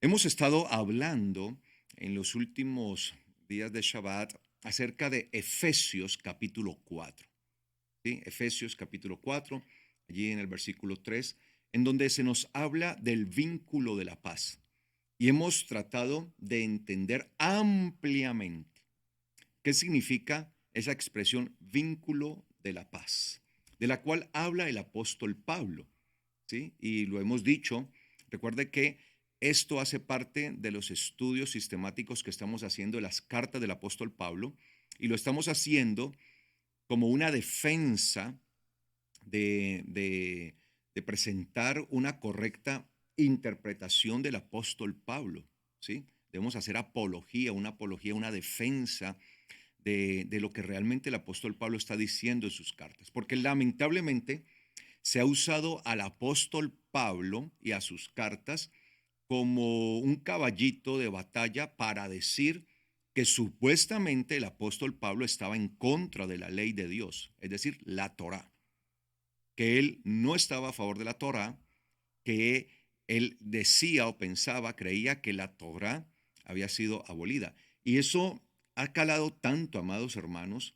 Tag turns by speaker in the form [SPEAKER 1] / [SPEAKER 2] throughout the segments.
[SPEAKER 1] Hemos estado hablando en los últimos días de Shabbat acerca de Efesios capítulo 4. ¿Sí? Efesios capítulo 4, allí en el versículo 3, en donde se nos habla del vínculo de la paz. Y hemos tratado de entender ampliamente qué significa esa expresión vínculo de la paz, de la cual habla el apóstol Pablo. ¿Sí? Y lo hemos dicho, recuerde que esto hace parte de los estudios sistemáticos que estamos haciendo de las cartas del apóstol Pablo y lo estamos haciendo como una defensa de presentar una correcta interpretación del apóstol Pablo, ¿sí? Debemos hacer apología, una defensa de lo que realmente el apóstol Pablo está diciendo en sus cartas, porque lamentablemente se ha usado al apóstol Pablo y a sus cartas como un caballito de batalla para decir que supuestamente el apóstol Pablo estaba en contra de la ley de Dios, es decir, la Torá, que él no estaba a favor de la Torá, que él decía o pensaba, creía que la Torá había sido abolida. Y eso ha calado tanto, amados hermanos,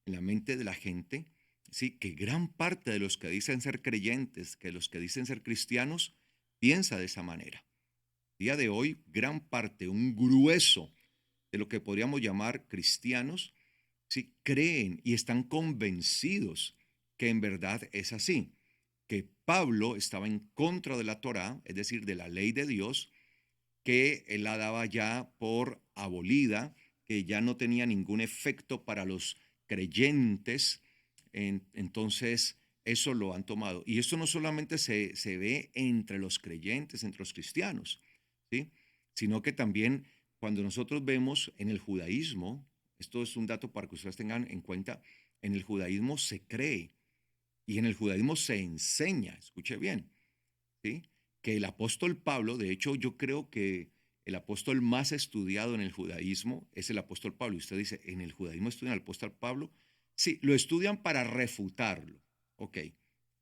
[SPEAKER 1] en la mente de la gente, ¿sí? Que gran parte de los que dicen ser creyentes, que los que dicen ser cristianos, piensa de esa manera. Día de hoy, gran parte, un grueso de lo que podríamos llamar cristianos, ¿sí? Creen y están convencidos que en verdad es así, que Pablo estaba en contra de la Torá, es decir, de la ley de Dios, que él la daba ya por abolida, que ya no tenía ningún efecto para los creyentes. Entonces, eso lo han tomado. Y esto no solamente se ve entre los creyentes, entre los cristianos, ¿sí? Sino que también cuando nosotros vemos en el judaísmo, esto es un dato para que ustedes tengan en cuenta, en el judaísmo se cree y en el judaísmo se enseña, escuche bien, ¿sí? Que el apóstol Pablo, de hecho, yo creo que el apóstol más estudiado en el judaísmo es el apóstol Pablo. Y usted dice, ¿en el judaísmo estudian al apóstol Pablo? Sí, lo estudian para refutarlo. Ok,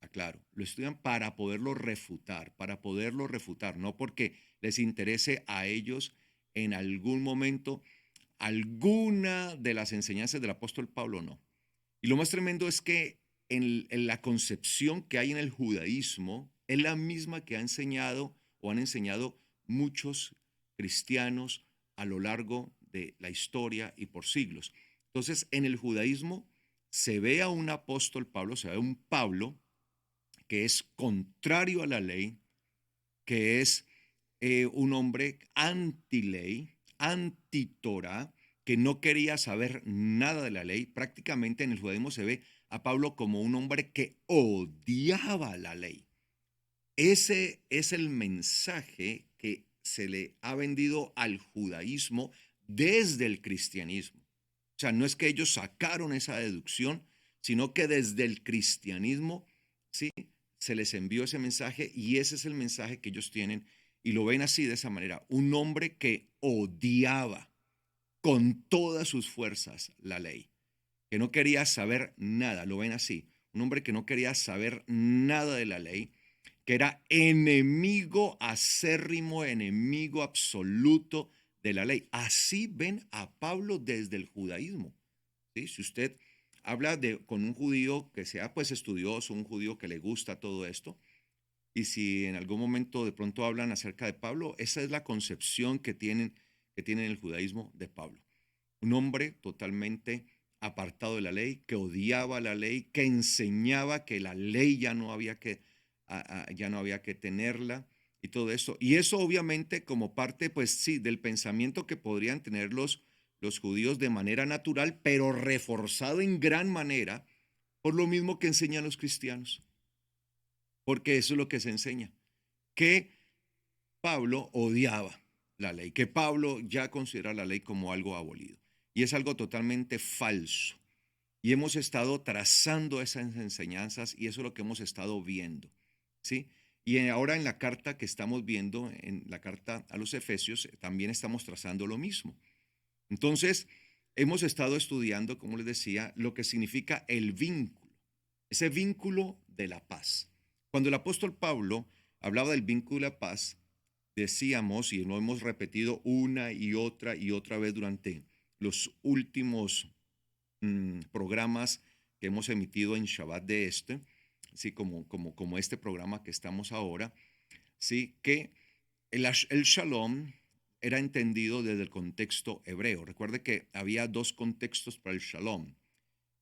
[SPEAKER 1] aclaro, lo estudian para poderlo refutar, no porque les interese a ellos en algún momento alguna de las enseñanzas del apóstol Pablo, no. Y lo más tremendo es que en la concepción que hay en el judaísmo es la misma que ha enseñado o han enseñado muchos cristianos a lo largo de la historia y por siglos. Entonces, en el judaísmo se ve a un apóstol Pablo, se ve a un Pablo que es contrario a la ley, que es un hombre anti-ley, anti-Torah, que no quería saber nada de la ley. Prácticamente en el judaísmo se ve a Pablo como un hombre que odiaba la ley. Ese es el mensaje que se le ha vendido al judaísmo desde el cristianismo. O sea, no es que ellos sacaron esa deducción, sino que desde el cristianismo, sí, se les envió ese mensaje y ese es el mensaje que ellos tienen y lo ven así de esa manera. Un hombre que odiaba con todas sus fuerzas la ley, que no quería saber nada, lo ven así. Un hombre que no quería saber nada de la ley, que era enemigo acérrimo, enemigo absoluto de la ley. Así ven a Pablo desde el judaísmo. ¿Sí? Si usted habla con un judío que sea pues estudioso, un judío que le gusta todo esto, y si en algún momento de pronto hablan acerca de Pablo, esa es la concepción que tienen el judaísmo de Pablo. Un hombre totalmente apartado de la ley, que odiaba la ley, que enseñaba que la ley ya no había que tenerla y todo eso. Y eso obviamente como parte, pues sí, del pensamiento que podrían tener los judíos de manera natural, pero reforzado en gran manera por lo mismo que enseñan los cristianos, porque eso es lo que se enseña, que Pablo odiaba la ley, que Pablo ya considera la ley como algo abolido. Y es algo totalmente falso. Y hemos estado trazando esas enseñanzas y eso es lo que hemos estado viendo. ¿Sí? Y ahora en la carta que estamos viendo, en la carta a los Efesios, también estamos trazando lo mismo. Entonces, hemos estado estudiando, como les decía, lo que significa el vínculo, ese vínculo de la paz. Cuando el apóstol Pablo hablaba del vínculo de la paz, decíamos, y lo hemos repetido una y otra vez durante los últimos programas que hemos emitido en Shabbat de este, ¿sí? Como este programa que estamos ahora, ¿sí? Que el shalom era entendido desde el contexto hebreo. Recuerde que había dos contextos para el shalom.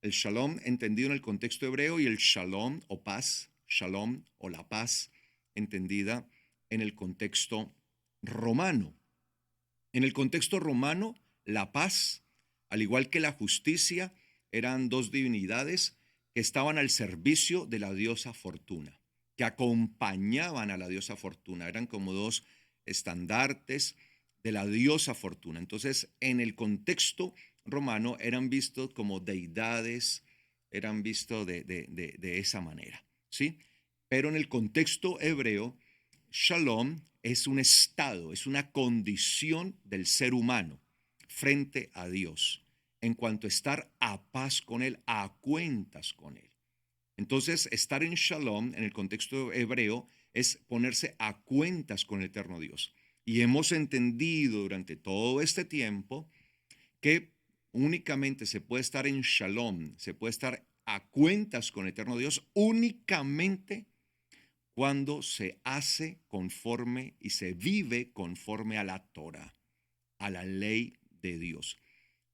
[SPEAKER 1] El shalom entendido en el contexto hebreo y el shalom o paz, shalom o la paz entendida en el contexto romano. En el contexto romano, la paz, al igual que la justicia, eran dos divinidades que estaban al servicio de la diosa Fortuna, que acompañaban a la diosa Fortuna. Eran como dos estandartes de la diosa Fortuna. Entonces, en el contexto romano eran vistos como deidades, eran vistos de esa manera, ¿sí? Pero en el contexto hebreo, Shalom es un estado, es una condición del ser humano frente a Dios, en cuanto a estar a paz con Él, a cuentas con Él. Entonces, estar en Shalom, en el contexto hebreo, es ponerse a cuentas con el eterno Dios. Y hemos entendido durante todo este tiempo que únicamente se puede estar en Shalom, se puede estar a cuentas con el eterno Dios únicamente cuando se hace conforme y se vive conforme a la Torah, a la ley de Dios.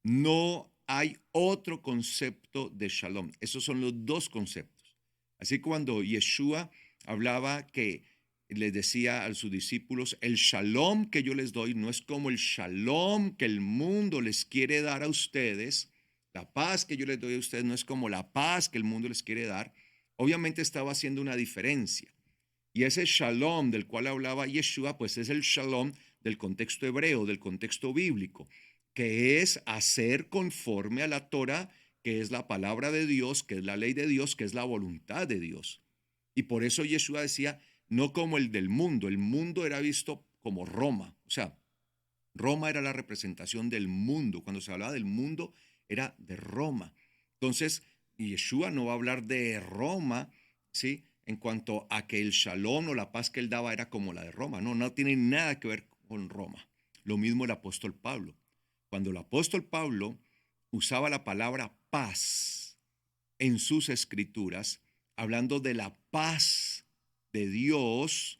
[SPEAKER 1] No hay otro concepto de shalom. Esos son los dos conceptos. Así cuando Yeshua hablaba que les decía a sus discípulos, el shalom que yo les doy no es como el shalom que el mundo les quiere dar a ustedes. La paz que yo les doy a ustedes no es como la paz que el mundo les quiere dar. Obviamente estaba haciendo una diferencia. Y ese shalom del cual hablaba Yeshua, pues es el shalom del contexto hebreo, del contexto bíblico, que es hacer conforme a la Torah, que es la palabra de Dios, que es la ley de Dios, que es la voluntad de Dios. Y por eso Yeshua decía, no como el mundo era visto como Roma, o sea, Roma era la representación del mundo, cuando se hablaba del mundo era de Roma. Entonces, Yeshua no va a hablar de Roma, ¿sí? En cuanto a que el shalom o la paz que él daba era como la de Roma. No, no tiene nada que ver con Roma. Lo mismo el apóstol Pablo. Cuando el apóstol Pablo usaba la palabra paz en sus escrituras, hablando de la paz de Dios,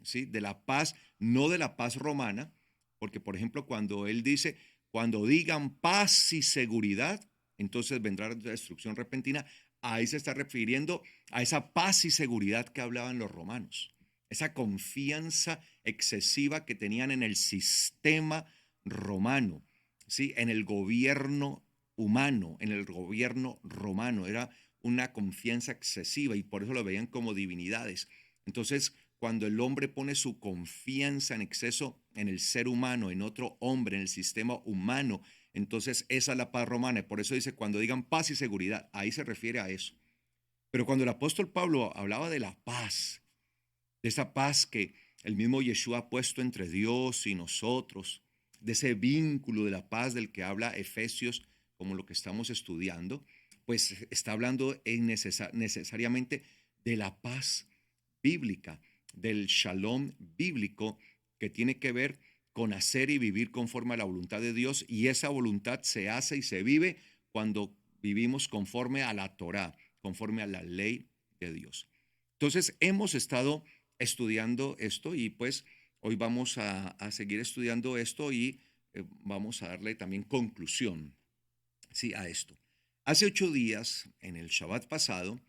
[SPEAKER 1] ¿sí? De la paz, no de la paz romana, porque por ejemplo cuando él dice, cuando digan paz y seguridad, entonces vendrá la destrucción repentina, ahí se está refiriendo a esa paz y seguridad que hablaban los romanos, esa confianza excesiva que tenían en el sistema romano, ¿sí? En el gobierno humano, en el gobierno romano, era una confianza excesiva y por eso lo veían como divinidades. Entonces, cuando el hombre pone su confianza en exceso en el ser humano, en otro hombre, en el sistema humano, entonces esa es la paz romana. Y por eso dice, cuando digan paz y seguridad, ahí se refiere a eso. Pero cuando el apóstol Pablo hablaba de la paz, de esa paz que el mismo Yeshua ha puesto entre Dios y nosotros, de ese vínculo de la paz del que habla Efesios, como lo que estamos estudiando, pues está hablando necesariamente de la paz bíblica, del shalom bíblico que tiene que ver con hacer y vivir conforme a la voluntad de Dios, y esa voluntad se hace y se vive cuando vivimos conforme a la Torá, conforme a la ley de Dios. Entonces, hemos estado estudiando esto y pues hoy vamos a seguir estudiando esto y vamos a darle también conclusión, sí, a esto. Hace 8 días, en el Shabbat pasado,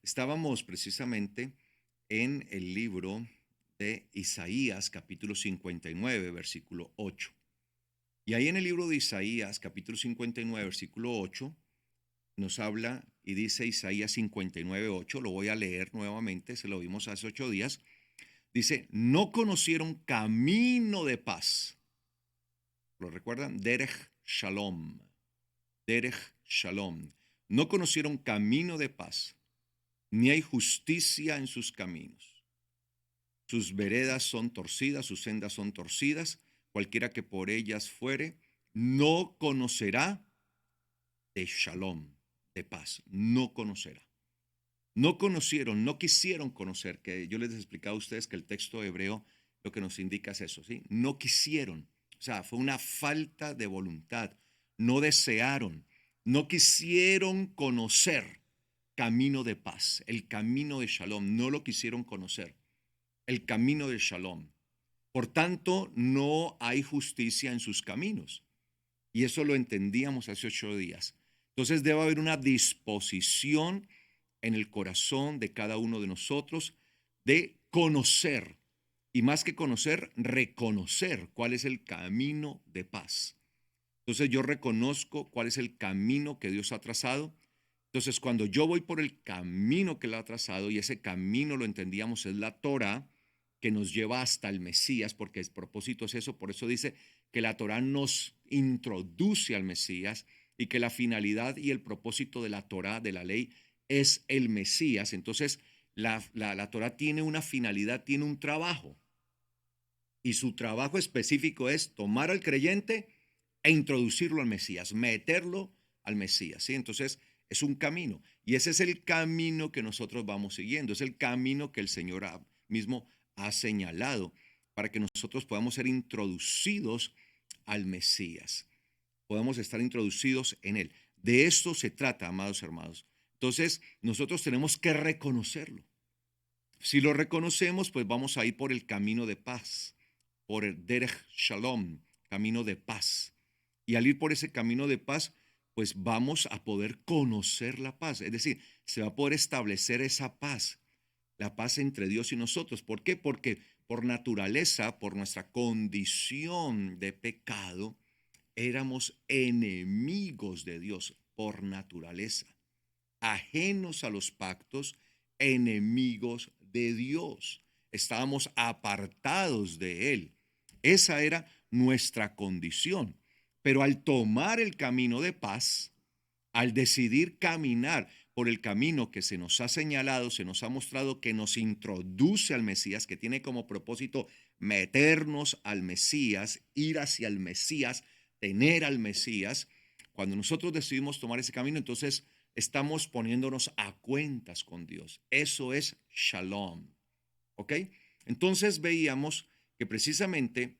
[SPEAKER 1] estábamos precisamente en el libro de Isaías, capítulo 59, versículo 8. Y ahí en el libro de Isaías, capítulo 59, versículo 8, nos habla y dice Isaías 59, 8, lo voy a leer nuevamente, se lo vimos hace 8 días, dice, no conocieron camino de paz. ¿Lo recuerdan? Derech Shalom, Derech Shalom. No conocieron camino de paz, ni hay justicia en sus caminos. Sus veredas son torcidas, sus sendas son torcidas. Cualquiera que por ellas fuere, no conocerá de shalom, de paz. No conocerá. No conocieron, no quisieron conocer, que yo les he explicado a ustedes que el texto hebreo lo que nos indica es eso, ¿sí? No quisieron, o sea, fue una falta de voluntad, no desearon, no quisieron conocer camino de paz, el camino de Shalom, no lo quisieron conocer, el camino de Shalom. Por tanto, no hay justicia en sus caminos. Y eso lo entendíamos hace 8 días. Entonces debe haber una disposición en el corazón de cada uno de nosotros de conocer, y más que conocer, reconocer cuál es el camino de paz. Entonces yo reconozco cuál es el camino que Dios ha trazado. Entonces cuando yo voy por el camino que Él ha trazado, y ese camino lo entendíamos es la Torah, que nos lleva hasta el Mesías, porque el propósito es eso, por eso dice que la Torah nos introduce al Mesías y que la finalidad y el propósito de la Torah, de la ley, es el Mesías. Entonces la Torah tiene una finalidad, tiene un trabajo, y su trabajo específico es tomar al creyente e introducirlo al Mesías, meterlo al Mesías, ¿sí? Entonces, es un camino, y ese es el camino que nosotros vamos siguiendo, es el camino que el Señor mismo ha señalado para que nosotros podamos ser introducidos al Mesías, podamos estar introducidos en Él. De esto se trata, amados hermanos. Entonces, nosotros tenemos que reconocerlo. Si lo reconocemos, pues vamos a ir por el camino de paz, por el Derech Shalom, camino de paz. Y al ir por ese camino de paz, pues vamos a poder conocer la paz. Es decir, se va a poder establecer esa paz, la paz entre Dios y nosotros. ¿Por qué? Porque por naturaleza, por nuestra condición de pecado, éramos enemigos de Dios por naturaleza, ajenos a los pactos, enemigos de Dios. Estábamos apartados de Él. Esa era nuestra condición. Pero al tomar el camino de paz, al decidir caminar por el camino que se nos ha señalado, se nos ha mostrado que nos introduce al Mesías, que tiene como propósito meternos al Mesías, ir hacia el Mesías, tener al Mesías. Cuando nosotros decidimos tomar ese camino, entonces estamos poniéndonos a cuentas con Dios. Eso es Shalom. ¿Ok? Entonces veíamos que precisamente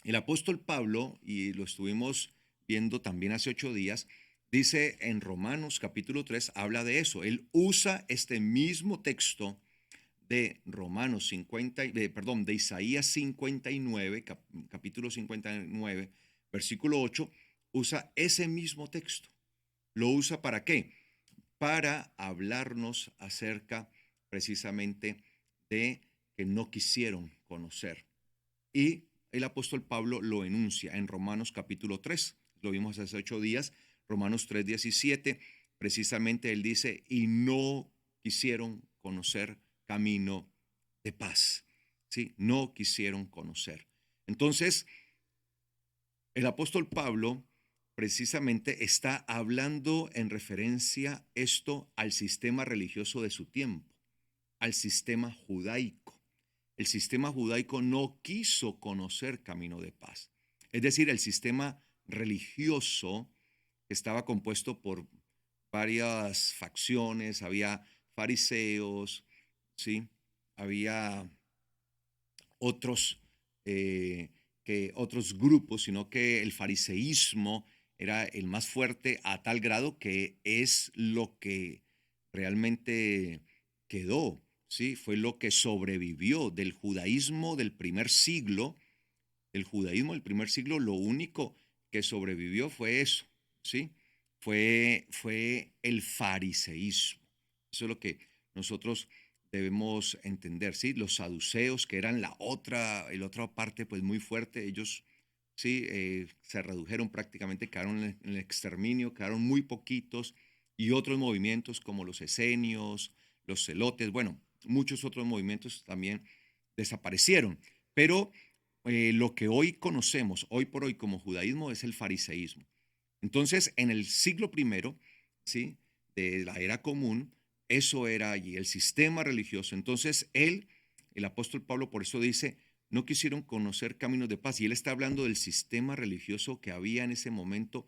[SPEAKER 1] el apóstol Pablo, y lo estuvimos viendo también hace 8 días, dice en Romanos capítulo 3, habla de eso. Él usa este mismo texto de Romanos 50, de Isaías 59, capítulo 59, versículo 8, usa ese mismo texto. ¿Lo usa para qué? Para hablarnos acerca precisamente de que no quisieron conocer. Y el apóstol Pablo lo enuncia en Romanos capítulo 3, lo vimos hace 8 días, Romanos 3:17, precisamente él dice, y no quisieron conocer camino de paz, ¿sí? No quisieron conocer. Entonces, el apóstol Pablo precisamente está hablando en referencia esto al sistema religioso de su tiempo, al sistema judaico. El sistema judaico no quiso conocer camino de paz. Es decir, el sistema religioso estaba compuesto por varias facciones, había fariseos, ¿sí? Había otros, otros grupos, sino que el fariseísmo era el más fuerte a tal grado que es lo que realmente quedó, ¿sí? Fue lo que sobrevivió del judaísmo del primer siglo. El judaísmo del primer siglo, lo único que sobrevivió fue eso, ¿sí? Fue el fariseísmo. Eso es lo que nosotros debemos entender, ¿sí? Los saduceos, que eran la otra parte, pues muy fuerte, ellos, sí, se redujeron prácticamente, quedaron en el exterminio, quedaron muy poquitos, y otros movimientos como los esenios, los celotes, bueno, muchos otros movimientos también desaparecieron, pero lo que hoy conocemos, hoy por hoy como judaísmo, es el fariseísmo. Entonces, en el siglo primero, ¿sí? De la era común, eso era allí, el sistema religioso. Entonces, el apóstol Pablo, por eso dice, no quisieron conocer caminos de paz. Y él está hablando del sistema religioso que había en ese momento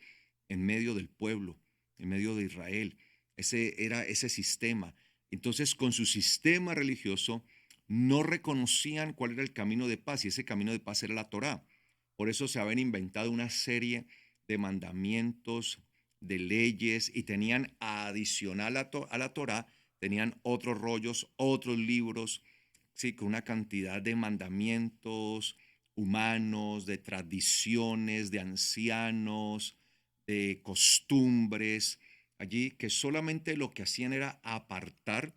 [SPEAKER 1] en medio del pueblo, en medio de Israel. Ese era ese sistema. Entonces, con su sistema religioso, no reconocían cuál era el camino de paz, y ese camino de paz era la Torá. Por eso se habían inventado una serie de mandamientos, de leyes, y tenían adicional a la Torá, tenían otros rollos, otros libros, sí, con una cantidad de mandamientos humanos, de tradiciones, de ancianos, de costumbres, allí que solamente lo que hacían era apartar,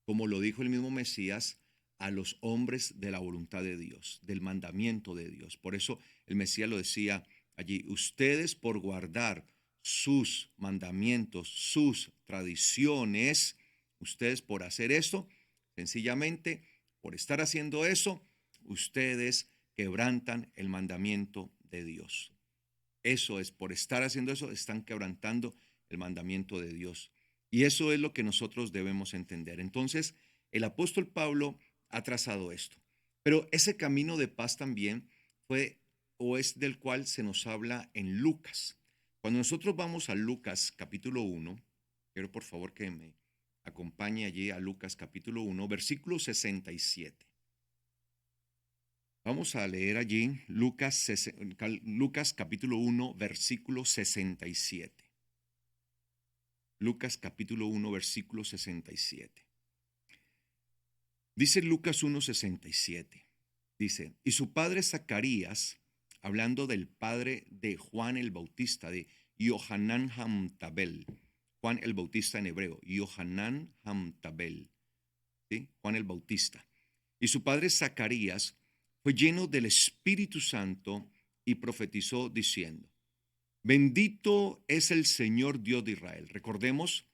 [SPEAKER 1] como lo dijo el mismo Mesías, a los hombres de la voluntad de Dios, del mandamiento de Dios. Por eso el Mesías lo decía allí, ustedes por guardar sus mandamientos, sus tradiciones, ustedes por hacer eso, sencillamente por estar haciendo eso, ustedes quebrantan el mandamiento de Dios. Eso es, por estar haciendo eso, están quebrantando el mandamiento de Dios. Y eso es lo que nosotros debemos entender. Entonces, el apóstol Pablo ha trazado esto. Pero ese camino de paz también fue o es del cual se nos habla en Lucas. Cuando nosotros vamos a Lucas capítulo 1, quiero por favor que me acompañe allí a Lucas capítulo 1, versículo 67. Vamos a leer allí Lucas capítulo 1, versículo 67. Lucas capítulo 1, versículo 67. Dice Lucas 1:67. Dice, y su padre Zacarías, hablando del padre de Juan el Bautista, de Yohanan Hamtabel, Juan el Bautista en hebreo, Yohanan Hamtabel, ¿sí? Juan el Bautista. Y su padre Zacarías fue lleno del Espíritu Santo y profetizó diciendo, bendito es el Señor Dios de Israel. Recordemos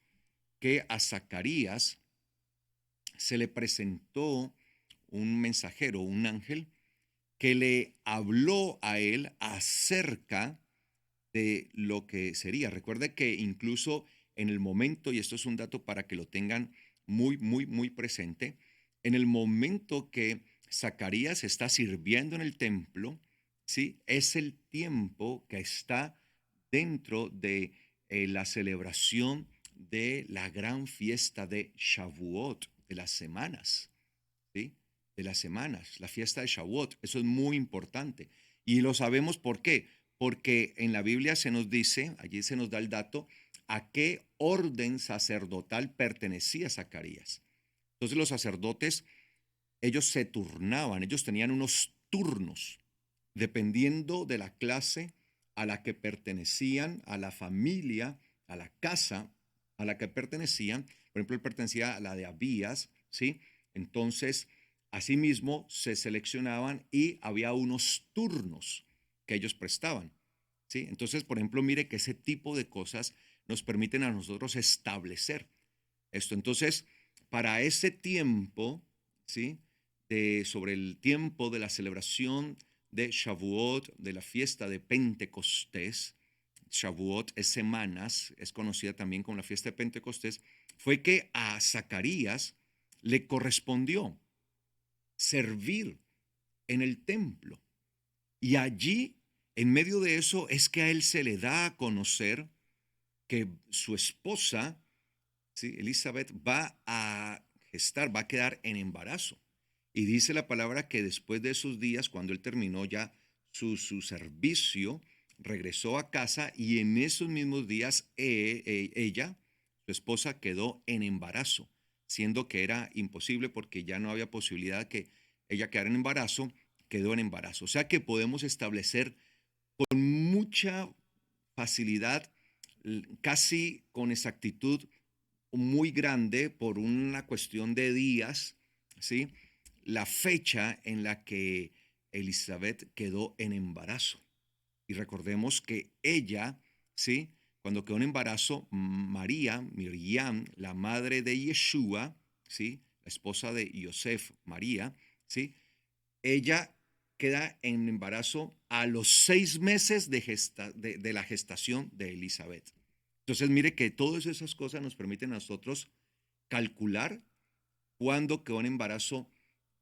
[SPEAKER 1] que a Zacarías se le presentó un mensajero, un ángel, que le habló a él acerca de lo que sería. Recuerde que incluso en el momento, y esto es un dato para que lo tengan muy presente, en el momento que Zacarías está sirviendo en el templo, ¿sí? Es el tiempo que está dentro de la celebración de la gran fiesta de Shavuot, de las semanas, ¿sí? De las semanas, la fiesta de Shavuot. Eso es muy importante. Y lo sabemos por qué. Porque en la Biblia se nos dice, allí se nos da el dato, a qué orden sacerdotal pertenecía Zacarías. Entonces los sacerdotes, ellos se turnaban, ellos tenían unos turnos, dependiendo de la clase a la que pertenecían, a la familia, a la casa a la que pertenecían. Por ejemplo, él pertenecía a la de Abías, ¿sí? Entonces, asimismo, se seleccionaban y había unos turnos que ellos prestaban, ¿sí? Entonces, por ejemplo, mire que ese tipo de cosas nos permiten a nosotros establecer esto. Entonces, para ese tiempo, ¿sí? Sobre el tiempo de la celebración de Shavuot, de la fiesta de Pentecostés, Shavuot es semanas, es conocida también como la fiesta de Pentecostés, fue que a Zacarías le correspondió servir en el templo. Y allí, en medio de eso, es que a él se le da a conocer que su esposa, ¿sí? Elizabeth, va a gestar, va a quedar en embarazo. Y dice la palabra que después de esos días, cuando él terminó ya su servicio, regresó a casa y en esos mismos días ella, su esposa, quedó en embarazo, siendo que era imposible porque ya no había posibilidad que ella quedara en embarazo, quedó en embarazo. O sea que podemos establecer con mucha facilidad, casi con exactitud muy grande, por una cuestión de días, ¿sí? La fecha en la que Elizabeth quedó en embarazo. Y recordemos que ella, ¿sí? Cuando quedó en embarazo, María, Miriam, la madre de Yeshua, ¿sí? La esposa de Yosef, María, ¿sí? Ella queda en embarazo a los 6 meses de la gestación de Elizabeth. Entonces, mire que todas esas cosas nos permiten a nosotros calcular cuándo quedó en embarazo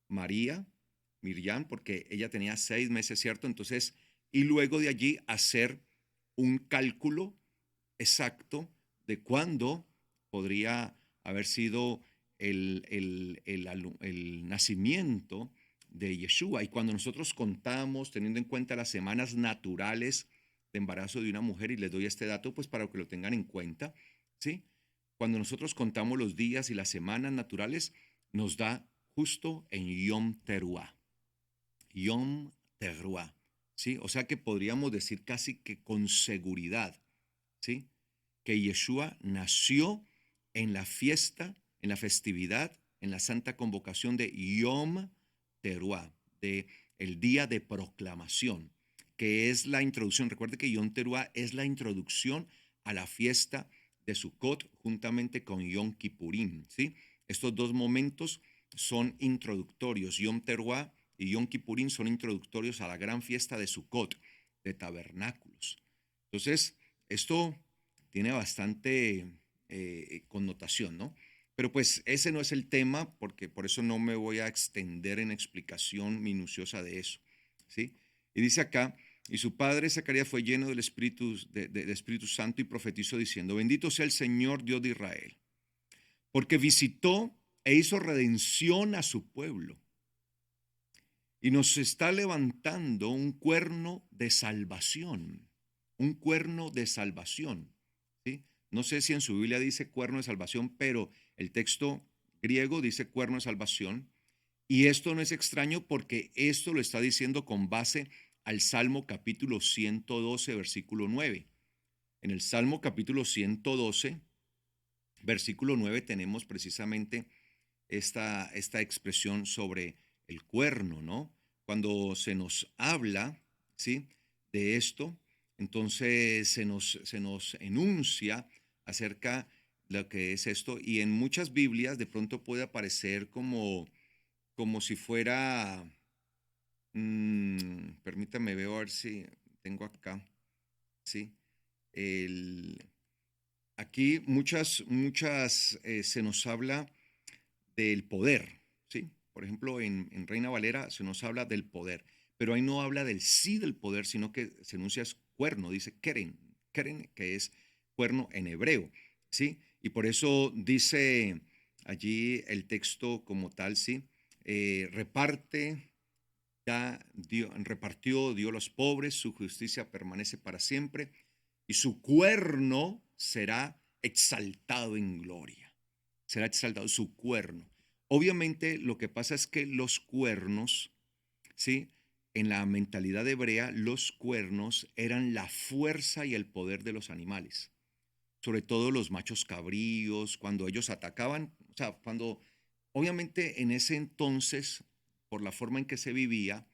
[SPEAKER 1] María, Miriam, porque ella tenía 6 meses, ¿cierto? Entonces, y luego de allí hacer un cálculo exacto de cuándo podría haber sido el nacimiento de Yeshua. Y cuando nosotros contamos, teniendo en cuenta las semanas naturales de embarazo de una mujer, y les doy este dato pues para que lo tengan en cuenta, ¿sí? Cuando nosotros contamos los días y las semanas naturales, nos da justo en Yom Teruah. Yom Teruah, ¿sí? O sea que podríamos decir casi que con seguridad, ¿sí? Que Yeshua nació en la fiesta, en la festividad, en la santa convocación de Yom Teruah, de el día de proclamación, que es la introducción. Recuerde que Yom Teruah es la introducción a la fiesta de Sukkot juntamente con Yom Kippurim, ¿sí? Estos dos momentos son introductorios. Yom Teruah y Yom Kippurim son introductorios a la gran fiesta de Sukkot, de tabernáculos. Entonces, esto tiene bastante connotación, ¿no? Pero pues ese no es el tema, porque por eso no me voy a extender en explicación minuciosa de eso, ¿sí? Y dice acá, y su padre Zacarías fue lleno del Espíritu Santo y profetizó diciendo, bendito sea el Señor Dios de Israel, porque visitó e hizo redención a su pueblo y nos está levantando un cuerno de salvación, un cuerno de salvación, ¿sí? No sé si en su Biblia dice cuerno de salvación, pero el texto griego dice cuerno de salvación. Y esto no es extraño porque esto lo está diciendo con base al Salmo capítulo 112, versículo 9. En el Salmo capítulo 112, versículo 9, tenemos precisamente esta expresión sobre el cuerno, ¿no? Cuando se nos habla, ¿sí? De esto, entonces se nos enuncia acerca de lo que es esto, y en muchas Biblias de pronto puede aparecer como si fuera, permítame veo a ver si tengo acá, ¿sí? El, aquí se nos habla del poder, ¿sí? Por ejemplo, en Reina Valera se nos habla del poder, pero ahí no habla del sí del poder, sino que se enuncia es cuerno, dice keren, que es cuerno en hebreo, ¿sí? Y por eso dice allí el texto como tal, ¿sí? Repartió, dio a los pobres, su justicia permanece para siempre y su cuerno será exaltado en gloria. Será exaltado su cuerno. Obviamente lo que pasa es que los cuernos, ¿sí? En la mentalidad hebrea, los cuernos eran la fuerza y el poder de los animales, sobre todo los machos cabríos, cuando ellos atacaban, o sea, cuando, obviamente en ese entonces, por la forma en que se vivía,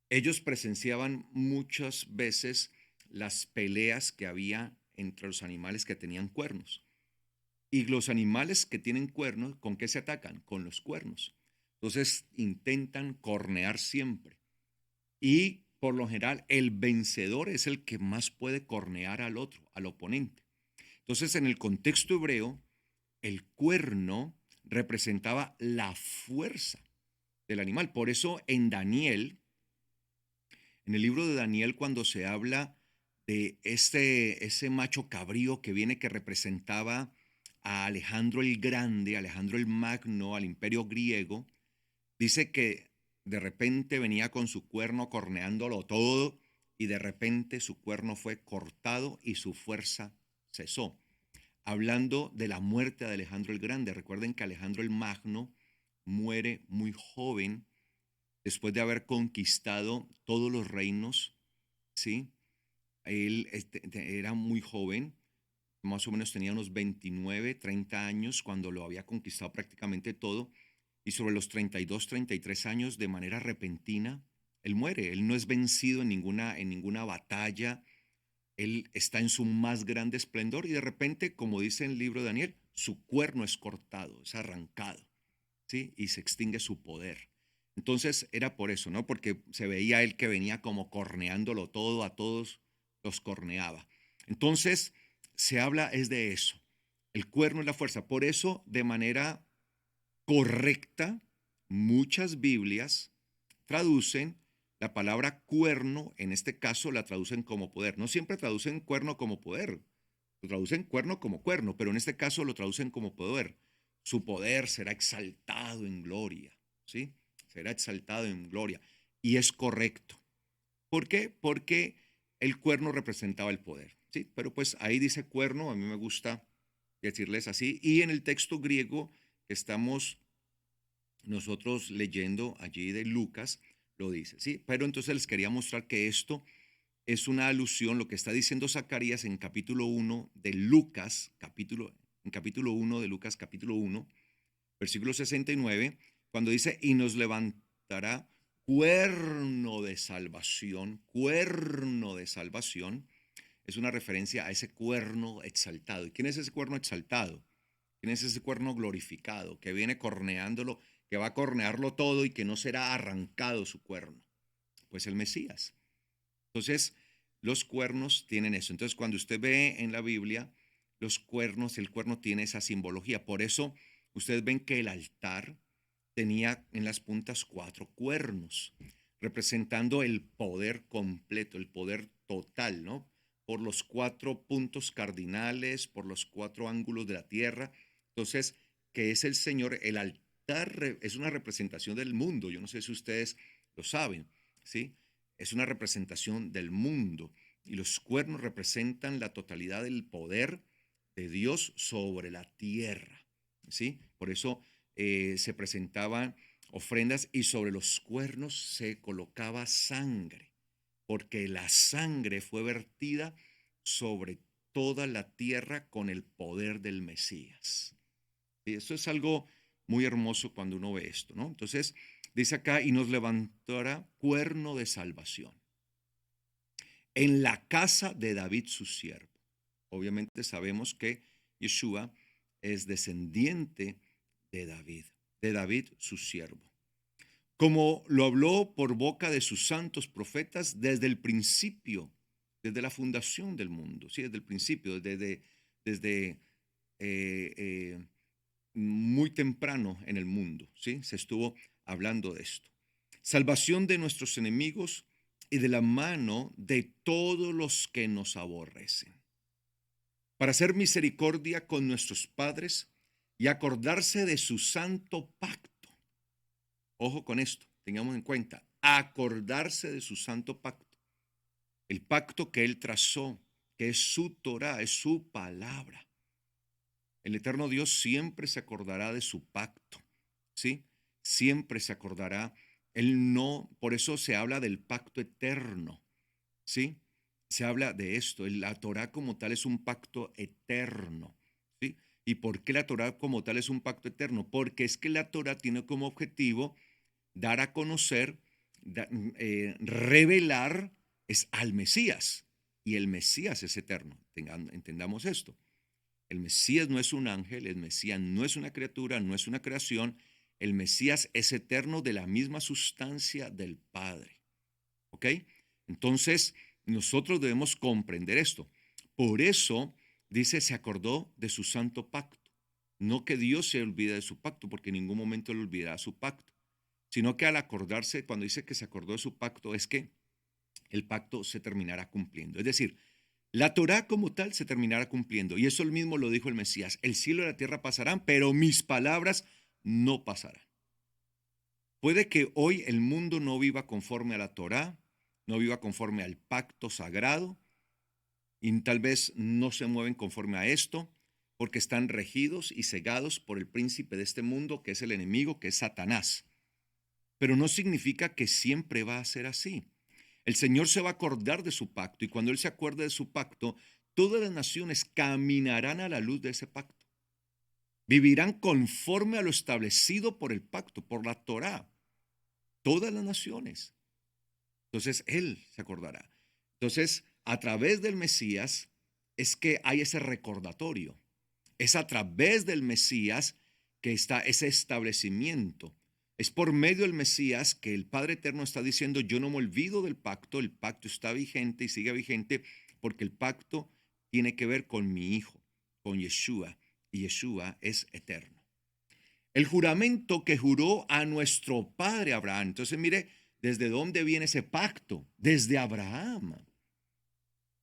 [SPEAKER 1] ellos presenciaban muchas veces las peleas que había entre los animales que tenían cuernos. Y los animales que tienen cuernos, ¿con qué se atacan? Con los cuernos. Entonces intentan cornear siempre. Y por lo general el vencedor es el que más puede cornear al otro, al oponente. Entonces en el contexto hebreo, el cuerno representaba la fuerza del animal. Por eso en Daniel, en el libro de Daniel, cuando se habla de ese macho cabrío que viene que representaba a Alejandro el Grande, Alejandro el Magno, al imperio griego, dice que de repente venía con su cuerno corneándolo todo y de repente su cuerno fue cortado y su fuerza cesó. Hablando de la muerte de Alejandro el Grande, recuerden que Alejandro el Magno muere muy joven después de haber conquistado todos los reinos, ¿sí? Él era muy joven, más o menos tenía unos 29, 30 años cuando lo había conquistado prácticamente todo, y sobre los 32, 33 años, de manera repentina, él muere. Él no es vencido en ninguna batalla, él está en su más grande esplendor y de repente, como dice en el libro de Daniel, su cuerno es cortado, es arrancado, ¿sí? Y se extingue su poder. Entonces era por eso, ¿no? Porque se veía él que venía como corneándolo todo, a todos los corneaba. Entonces se habla es de eso. El cuerno es la fuerza. Por eso, de manera correcta, muchas Biblias traducen la palabra cuerno, en este caso la traducen como poder. No siempre traducen cuerno como poder, lo traducen cuerno como cuerno, pero en este caso lo traducen como poder. su poder será exaltado en gloria, ¿sí? Será exaltado en gloria. Y es correcto. ¿Por qué? Porque el cuerno representaba el poder, ¿sí? Pero pues ahí dice cuerno, a mí me gusta decirles así. Y en el texto griego que estamos nosotros leyendo allí de Lucas, lo dice, ¿sí? Pero entonces les quería mostrar que esto es una alusión, lo que está diciendo Zacarías en capítulo 1 de Lucas, en capítulo 1 de Lucas, capítulo 1, versículo 69, cuando dice, y nos levantará cuerno de salvación, es una referencia a ese cuerno exaltado. ¿Y quién es ese cuerno exaltado? ¿Quién es ese cuerno glorificado que viene corneándolo, que va a cornearlo todo y que no será arrancado su cuerno? Pues el Mesías. Entonces, los cuernos tienen eso. Entonces, cuando usted ve en la Biblia, los cuernos, el cuerno tiene esa simbología. Por eso, ustedes ven que el altar tenía en las puntas 4 cuernos, representando el poder completo, el poder total, ¿no? Por los 4 puntos cardinales, por los 4 ángulos de la tierra. Entonces, que es el Señor, el altar es una representación del mundo. Yo no sé si ustedes lo saben, ¿sí? Es una representación del mundo y los cuernos representan la totalidad del poder de Dios sobre la tierra, ¿sí? Por eso se presentaban ofrendas y sobre los cuernos se colocaba sangre, porque la sangre fue vertida sobre toda la tierra con el poder del Mesías. Y eso es algo muy hermoso cuando uno ve esto, ¿no? Entonces, dice acá, y nos levantará cuerno de salvación en la casa de David su siervo. Obviamente sabemos que Yeshua es descendiente de David su siervo. Como lo habló por boca de sus santos profetas desde el principio, desde la fundación del mundo, sí, desde el principio, desde muy temprano en el mundo, ¿sí? Se estuvo hablando de esto. Salvación de nuestros enemigos y de la mano de todos los que nos aborrecen, para hacer misericordia con nuestros padres y acordarse de su santo pacto. Ojo con esto, tengamos en cuenta, acordarse de su santo pacto, el pacto que él trazó, que es su Torah, es su palabra. El eterno Dios siempre se acordará de su pacto, ¿sí? Siempre se acordará. Él no, por eso se habla del pacto eterno, ¿sí? Se habla de esto. La Torah como tal es un pacto eterno, ¿sí? ¿Y por qué la Torah como tal es un pacto eterno? Porque es que la Torah tiene como objetivo dar a conocer, revelar es al Mesías. Y el Mesías es eterno. Entendamos esto. El Mesías no es un ángel, el Mesías no es una criatura, no es una creación. El Mesías es eterno de la misma sustancia del Padre. ¿Ok? Entonces, nosotros debemos comprender esto. Por eso, dice, se acordó de su santo pacto. No que Dios se olvide de su pacto, porque en ningún momento le olvidará su pacto, sino que al acordarse, cuando dice que se acordó de su pacto, es que el pacto se terminará cumpliendo. Es decir, la Torá como tal se terminará cumpliendo. Y eso mismo lo dijo el Mesías. El cielo y la tierra pasarán, pero mis palabras no pasarán. Puede que hoy el mundo no viva conforme a la Torá, no viva conforme al pacto sagrado, y tal vez no se mueven conforme a esto, porque están regidos y cegados por el príncipe de este mundo, que es el enemigo, que es Satanás. Pero no significa que siempre va a ser así. El Señor se va a acordar de su pacto y cuando Él se acuerde de su pacto, todas las naciones caminarán a la luz de ese pacto. Vivirán conforme a lo establecido por el pacto, por la Torá. Todas las naciones. Entonces Él se acordará. Entonces, a través del Mesías es que hay ese recordatorio. Es a través del Mesías que está ese establecimiento. Es por medio del Mesías que el Padre Eterno está diciendo, yo no me olvido del pacto, el pacto está vigente y sigue vigente porque el pacto tiene que ver con mi Hijo, con Yeshua, y Yeshua es eterno. El juramento que juró a nuestro padre Abraham. Entonces, mire, ¿desde dónde viene ese pacto? Desde Abraham.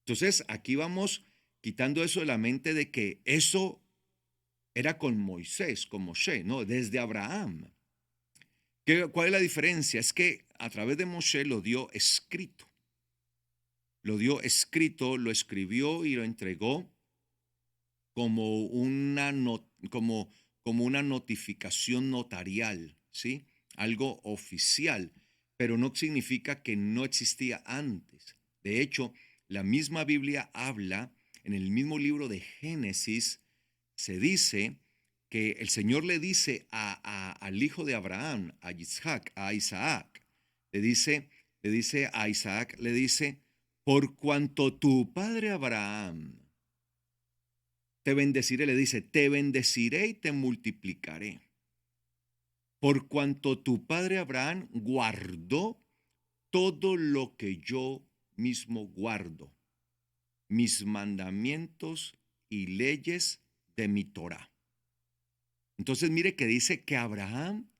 [SPEAKER 1] Entonces, aquí vamos quitando eso de la mente de que eso era con Moisés, con Moshe, no, desde Abraham. ¿Cuál es la diferencia? Es que a través de Moshe lo dio escrito. Lo dio escrito, lo escribió y lo entregó como como una notificación notarial, ¿sí? Algo oficial, pero no significa que no existía antes. De hecho, la misma Biblia habla, en el mismo libro de Génesis, se dice que el Señor le dice al hijo de Abraham, a Isaac, le dice a Isaac, le dice, por cuanto tu padre Abraham te bendeciré, le dice, te bendeciré y te multiplicaré. Por cuanto tu padre Abraham guardó todo lo que yo mismo guardo, mis mandamientos y leyes de mi Torah. Entonces mire que dice que Abraham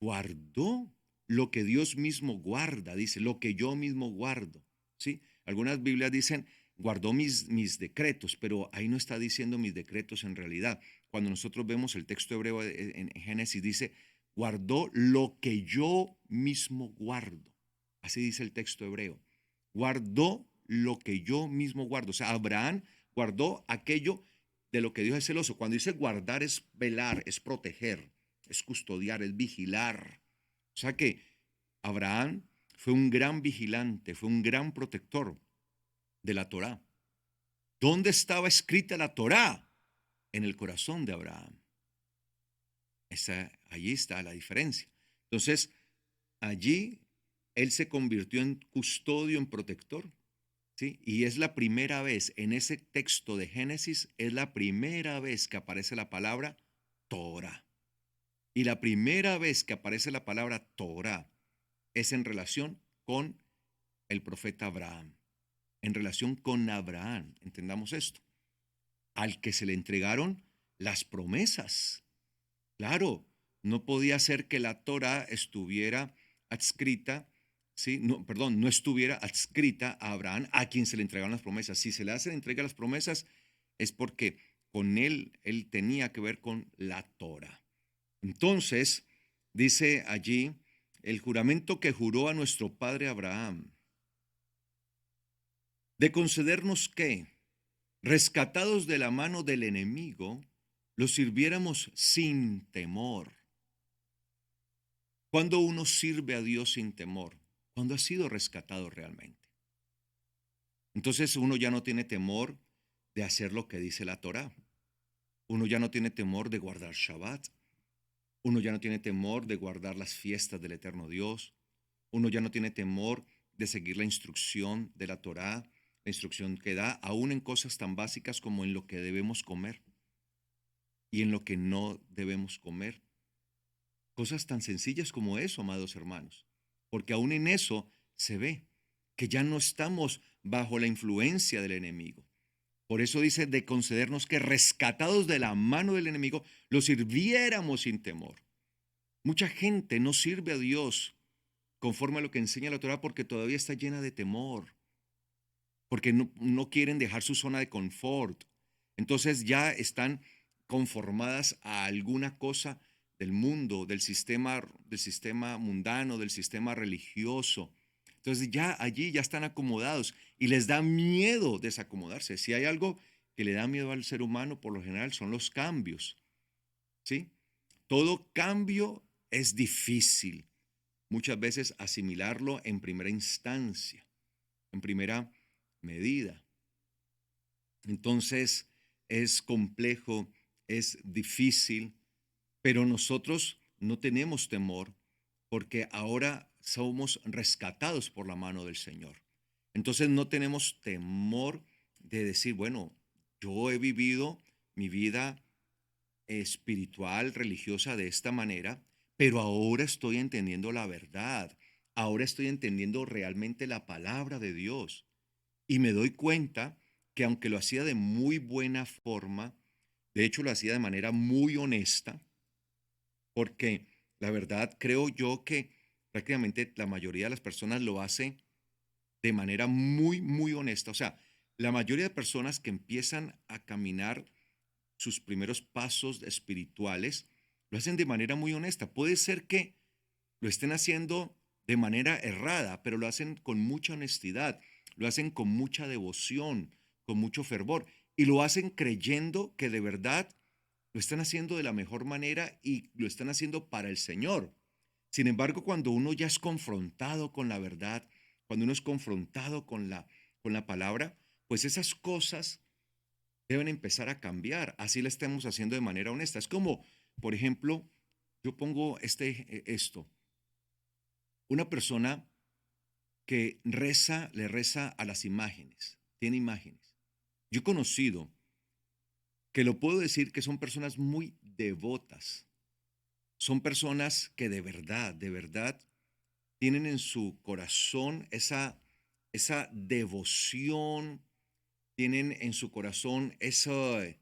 [SPEAKER 1] guardó lo que Dios mismo guarda, dice, lo que yo mismo guardo, ¿sí? Algunas Biblias dicen, guardó mis decretos, pero ahí no está diciendo mis decretos en realidad. Cuando nosotros vemos el texto hebreo en Génesis, dice, guardó lo que yo mismo guardo. Así dice el texto hebreo. Guardó lo que yo mismo guardo. O sea, Abraham guardó aquello de lo que Dios es celoso. Cuando dice guardar es velar, es proteger, es custodiar, es vigilar. O sea que Abraham fue un gran vigilante, fue un gran protector de la Torá. ¿Dónde estaba escrita la Torá? En el corazón de Abraham. Allí está la diferencia. Entonces, allí él se convirtió en custodio, en protector, ¿sí? Y es la primera vez, en ese texto de Génesis, es la primera vez que aparece la palabra Torá. Y la primera vez que aparece la palabra Torá es en relación con el profeta Abraham, en relación con Abraham, entendamos esto, al que se le entregaron las promesas. Claro, no podía ser que la Torá estuviera adscrita, ¿sí? No, perdón, no estuviera adscrita a Abraham, a quien se le entregaron las promesas. Si se le hace la entrega de las promesas, es porque con él tenía que ver con la Torá. Entonces, dice allí, el juramento que juró a nuestro padre Abraham, de concedernos que, rescatados de la mano del enemigo, los sirviéramos sin temor. Cuando uno sirve a Dios sin temor, cuando ha sido rescatado realmente. Entonces uno ya no tiene temor de hacer lo que dice la Torá. Uno ya no tiene temor de guardar Shabbat. Uno ya no tiene temor de guardar las fiestas del eterno Dios. Uno ya no tiene temor de seguir la instrucción de la Torá, la instrucción que da, aún en cosas tan básicas como en lo que debemos comer y en lo que no debemos comer. Cosas tan sencillas como eso, amados hermanos, porque aún en eso se ve que ya no estamos bajo la influencia del enemigo. Por eso dice de concedernos que rescatados de la mano del enemigo, lo sirviéramos sin temor. Mucha gente no sirve a Dios conforme a lo que enseña la Torah porque todavía está llena de temor, porque no quieren dejar su zona de confort. Entonces ya están conformadas a alguna cosa del mundo, del sistema mundano, del sistema religioso. Entonces ya allí ya están acomodados y les da miedo desacomodarse. Si hay algo que le da miedo al ser humano, por lo general son los cambios, ¿sí? Todo cambio es difícil. Muchas veces asimilarlo en primera instancia, en primera medida. Entonces es complejo, es difícil, pero nosotros no tenemos temor porque ahora somos rescatados por la mano del Señor. Entonces no tenemos temor de decir, bueno, yo he vivido mi vida espiritual, religiosa de esta manera, pero ahora estoy entendiendo la verdad. Ahora estoy entendiendo realmente la palabra de Dios. Y me doy cuenta que aunque lo hacía de muy buena forma, de hecho lo hacía de manera muy honesta, porque la verdad creo yo que prácticamente la mayoría de las personas lo hace de manera muy, muy honesta. O sea, la mayoría de personas que empiezan a caminar sus primeros pasos espirituales, lo hacen de manera muy honesta. Puede ser que lo estén haciendo de manera errada, pero lo hacen con mucha honestidad, lo hacen con mucha devoción, con mucho fervor, y lo hacen creyendo que de verdad lo están haciendo de la mejor manera y lo están haciendo para el Señor. Sin embargo, cuando uno ya es confrontado con la verdad, cuando uno es confrontado con la palabra, pues esas cosas deben empezar a cambiar. Así la estamos haciendo de manera honesta. Es como, por ejemplo, yo pongo esto. Una persona que le reza a las imágenes, tiene imágenes. Yo he conocido que lo puedo decir que son personas muy devotas. Son personas que de verdad, tienen en su corazón esa devoción, tienen en su corazón ese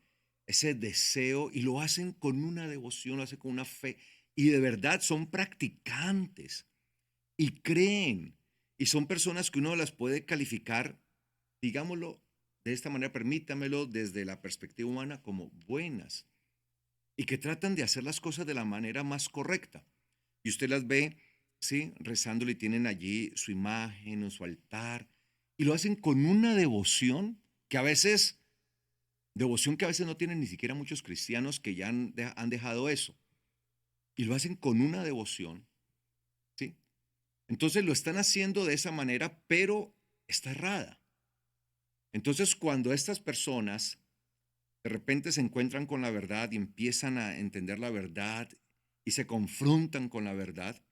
[SPEAKER 1] deseo y lo hacen con una devoción, lo hacen con una fe y de verdad son practicantes y creen y son personas que uno las puede calificar, digámoslo de esta manera, permítamelo desde la perspectiva humana como buenas y que tratan de hacer las cosas de la manera más correcta. Y usted las ve, ¿sí? Rezándole y tienen allí su imagen o su altar y lo hacen con una que a veces, devoción que a veces no tienen ni siquiera muchos cristianos que ya han dejado eso. Y lo hacen con una devoción, ¿sí? Entonces lo están haciendo de esa manera, pero está errada. Entonces cuando estas personas de repente se encuentran con la verdad y empiezan a entender la verdad y se confrontan con la verdad,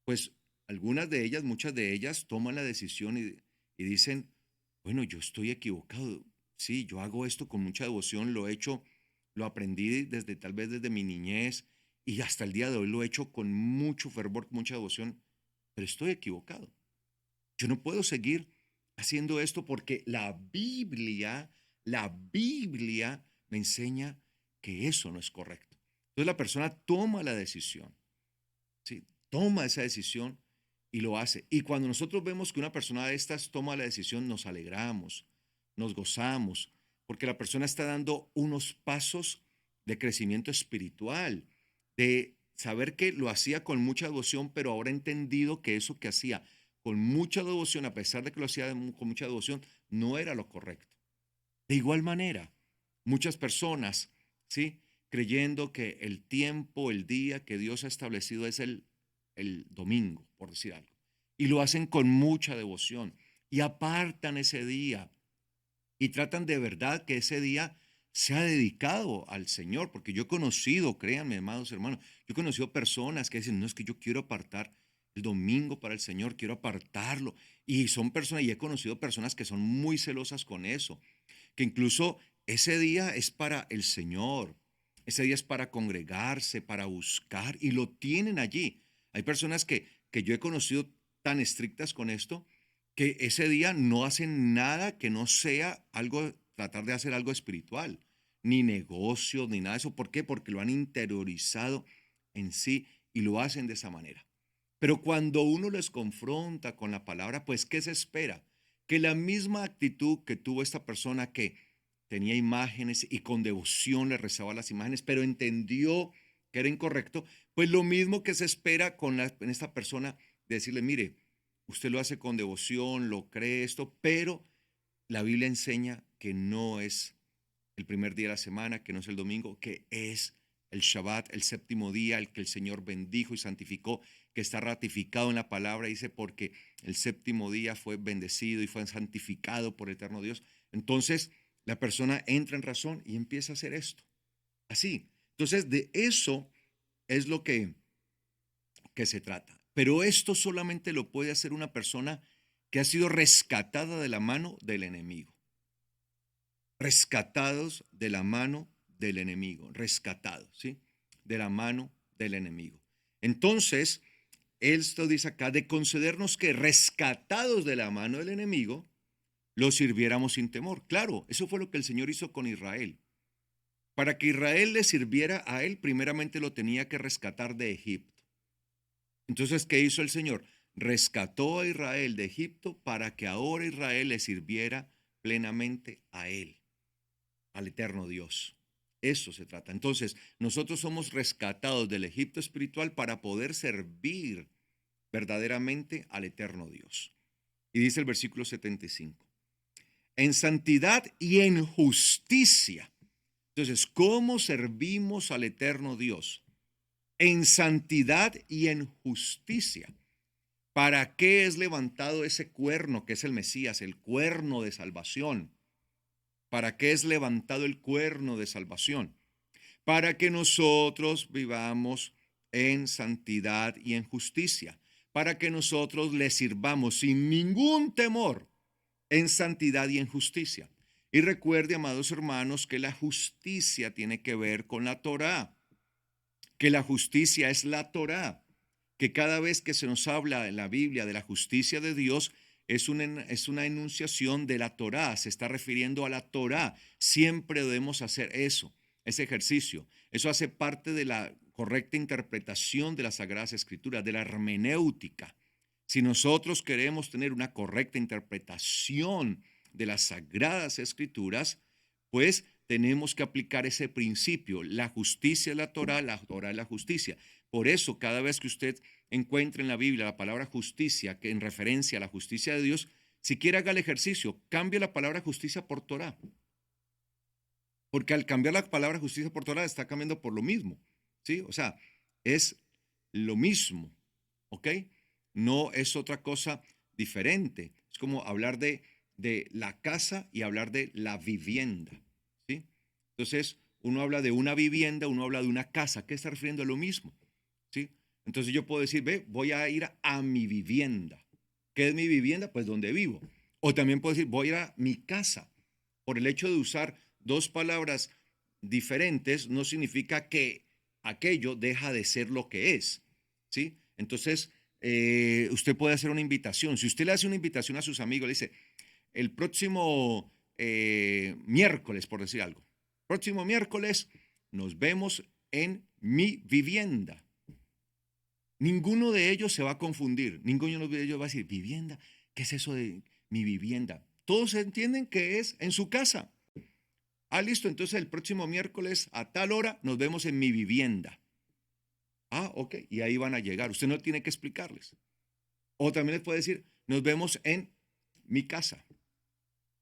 [SPEAKER 1] pues algunas de ellas, muchas de ellas toman la decisión y dicen, bueno, yo estoy equivocado. Sí, yo hago esto con mucha devoción, lo he hecho, lo aprendí desde tal vez desde mi niñez y hasta el día de hoy lo he hecho con mucho fervor, con mucha devoción, pero estoy equivocado. Yo no puedo seguir haciendo esto porque la Biblia me enseña que eso no es correcto. Entonces la persona toma la decisión, ¿sí? Toma esa decisión y lo hace. Y cuando nosotros vemos que una persona de estas toma la decisión, nos alegramos, nos gozamos, porque la persona está dando unos pasos de crecimiento espiritual, de saber que lo hacía con mucha devoción, pero ahora ha entendido que eso que hacía con mucha devoción, a pesar de que lo hacía con mucha devoción, no era lo correcto. De igual manera, muchas personas, ¿sí? Creyendo que el tiempo, el día que Dios ha establecido es el domingo, por decir algo. Y lo hacen con mucha devoción y apartan ese día y tratan de verdad que ese día sea dedicado al Señor, porque yo he conocido, créanme, amados hermanos, yo he conocido personas que dicen, no, es que yo quiero apartar el domingo para el Señor, quiero apartarlo. Y son personas, y he conocido personas que son muy celosas con eso, que incluso ese día es para el Señor, ese día es para congregarse, para buscar, y lo tienen allí. Hay personas que yo he conocido tan estrictas con esto, que ese día no hacen nada que no sea algo, tratar de hacer algo espiritual, ni negocios, ni nada de eso. ¿Por qué? Porque lo han interiorizado en sí y lo hacen de esa manera. Pero cuando uno les confronta con la palabra, pues, ¿qué se espera? Que la misma actitud que tuvo esta persona que tenía imágenes y con devoción le rezaba las imágenes, pero entendió que era incorrecto, pues lo mismo que se espera en esta persona, de decirle, mire, usted lo hace con devoción, lo cree esto, pero la Biblia enseña que no es el primer día de la semana, que no es el domingo, que es el Shabbat, el séptimo día, el que el Señor bendijo y santificó, que está ratificado en la palabra, dice, porque el séptimo día fue bendecido y fue santificado por el eterno Dios. Entonces, la persona entra en razón y empieza a hacer esto. Así. Entonces, de eso es lo que se trata. Pero esto solamente lo puede hacer una persona que ha sido rescatada de la mano del enemigo. Rescatados de la mano del enemigo. Rescatados, ¿sí? De la mano del enemigo. Entonces, esto dice acá, de concedernos que rescatados de la mano del enemigo, lo sirviéramos sin temor. Claro, eso fue lo que el Señor hizo con Israel. Para que Israel le sirviera a él, primeramente lo tenía que rescatar de Egipto. Entonces, ¿qué hizo el Señor? Rescató a Israel de Egipto para que ahora Israel le sirviera plenamente a él, al eterno Dios. Eso se trata. Entonces, nosotros somos rescatados del Egipto espiritual para poder servir verdaderamente al eterno Dios. Y dice el versículo 75, en santidad y en justicia. Entonces, ¿cómo servimos al eterno Dios? En santidad y en justicia. ¿Para qué es levantado ese cuerno que es el Mesías, el cuerno de salvación? ¿Para qué es levantado el cuerno de salvación? Para que nosotros vivamos en santidad y en justicia, para que nosotros le sirvamos sin ningún temor en santidad y en justicia. Y recuerde, amados hermanos, que la justicia tiene que ver con la Torá, que la justicia es la Torá, que cada vez que se nos habla en la Biblia de la justicia de Dios, es una enunciación de la Torá, se está refiriendo a la Torá. Siempre debemos hacer eso, ese ejercicio. Eso hace parte de la correcta interpretación de las Sagradas Escrituras, de la hermenéutica. Si nosotros queremos tener una correcta interpretación de las Sagradas Escrituras, pues tenemos que aplicar ese principio. La justicia es la Torá es la justicia. Por eso, cada vez que usted encuentre en la Biblia la palabra justicia, que en referencia a la justicia de Dios, si quiere haga el ejercicio, cambie la palabra justicia por Torá. Porque al cambiar la palabra justicia por Torá, está cambiando por lo mismo. ¿Sí? O sea, es lo mismo. ¿Ok? No es otra cosa diferente. Es como hablar de la casa y hablar de la vivienda. ¿Sí? Entonces, uno habla de una vivienda, uno habla de una casa. ¿Qué está refiriendo a lo mismo? ¿Sí? Entonces yo puedo decir, ve, voy a ir a mi vivienda. ¿Qué es mi vivienda? Pues donde vivo. O también puedo decir, voy a ir a mi casa. Por el hecho de usar dos palabras diferentes, no significa que aquello deja de ser lo que es. ¿Sí? Entonces, usted puede hacer una invitación. Si usted le hace una invitación a sus amigos, le dice, el próximo miércoles, por decir algo, próximo miércoles nos vemos en mi vivienda. Ninguno de ellos se va a confundir, ninguno de ellos va a decir, vivienda, ¿qué es eso de mi vivienda? Todos entienden que es en su casa. Ah, listo, entonces el próximo miércoles a tal hora nos vemos en mi vivienda. Ah, ok, y ahí van a llegar, usted no tiene que explicarles. O también les puede decir, nos vemos en mi casa,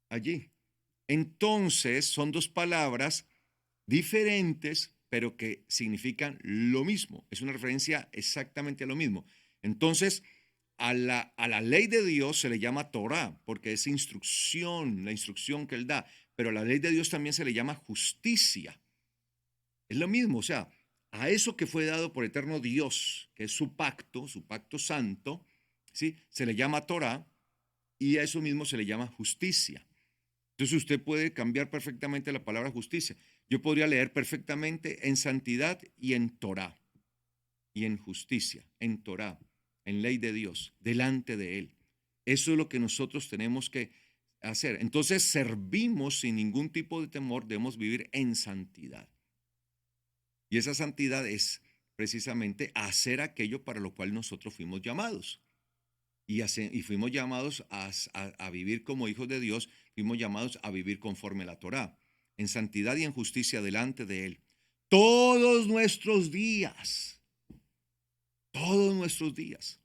[SPEAKER 1] allí. Entonces son dos palabras diferentes, pero que significan lo mismo. Es una referencia exactamente a lo mismo. Entonces, a la ley de Dios se le llama Torah, porque es instrucción, la instrucción que él da. Pero a la ley de Dios también se le llama justicia. Es lo mismo, o sea, a eso que fue dado por eterno Dios, que es su pacto santo, ¿sí? Se le llama Torah y a eso mismo se le llama justicia. Entonces usted puede cambiar perfectamente la palabra justicia. Yo podría leer perfectamente en santidad y en Torah, y en justicia, en Torah, en ley de Dios, delante de Él. Eso es lo que nosotros tenemos que hacer. Entonces servimos sin ningún tipo de temor, debemos vivir en santidad. Y esa santidad es precisamente hacer aquello para lo cual nosotros fuimos llamados. Y fuimos llamados a vivir como hijos de Dios, fuimos llamados a vivir conforme a la Torá, en santidad y en justicia delante de Él. Todos nuestros días, todos nuestros días.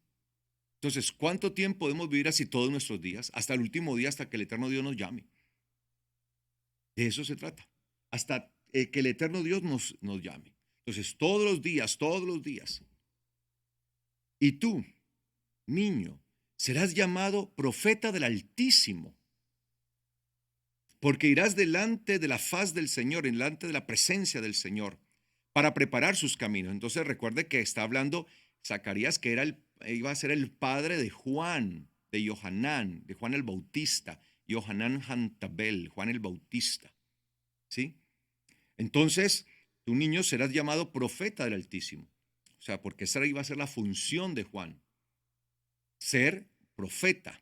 [SPEAKER 1] Entonces, ¿cuánto tiempo podemos vivir así todos nuestros días? Hasta el último día, hasta que el eterno Dios nos llame. De eso se trata. Hasta que el eterno Dios nos llame. Entonces, todos los días, todos los días. Y tú, niño, serás llamado profeta del Altísimo, porque irás delante de la faz del Señor, delante de la presencia del Señor, para preparar sus caminos. Entonces recuerde que está hablando Zacarías, que iba a ser el padre de Juan, de Johanán, de Juan el Bautista, Johanán Jantabel, Juan el Bautista. ¿Sí? Entonces, tu niño serás llamado profeta del Altísimo. O sea, porque esa iba a ser la función de Juan. Ser profeta,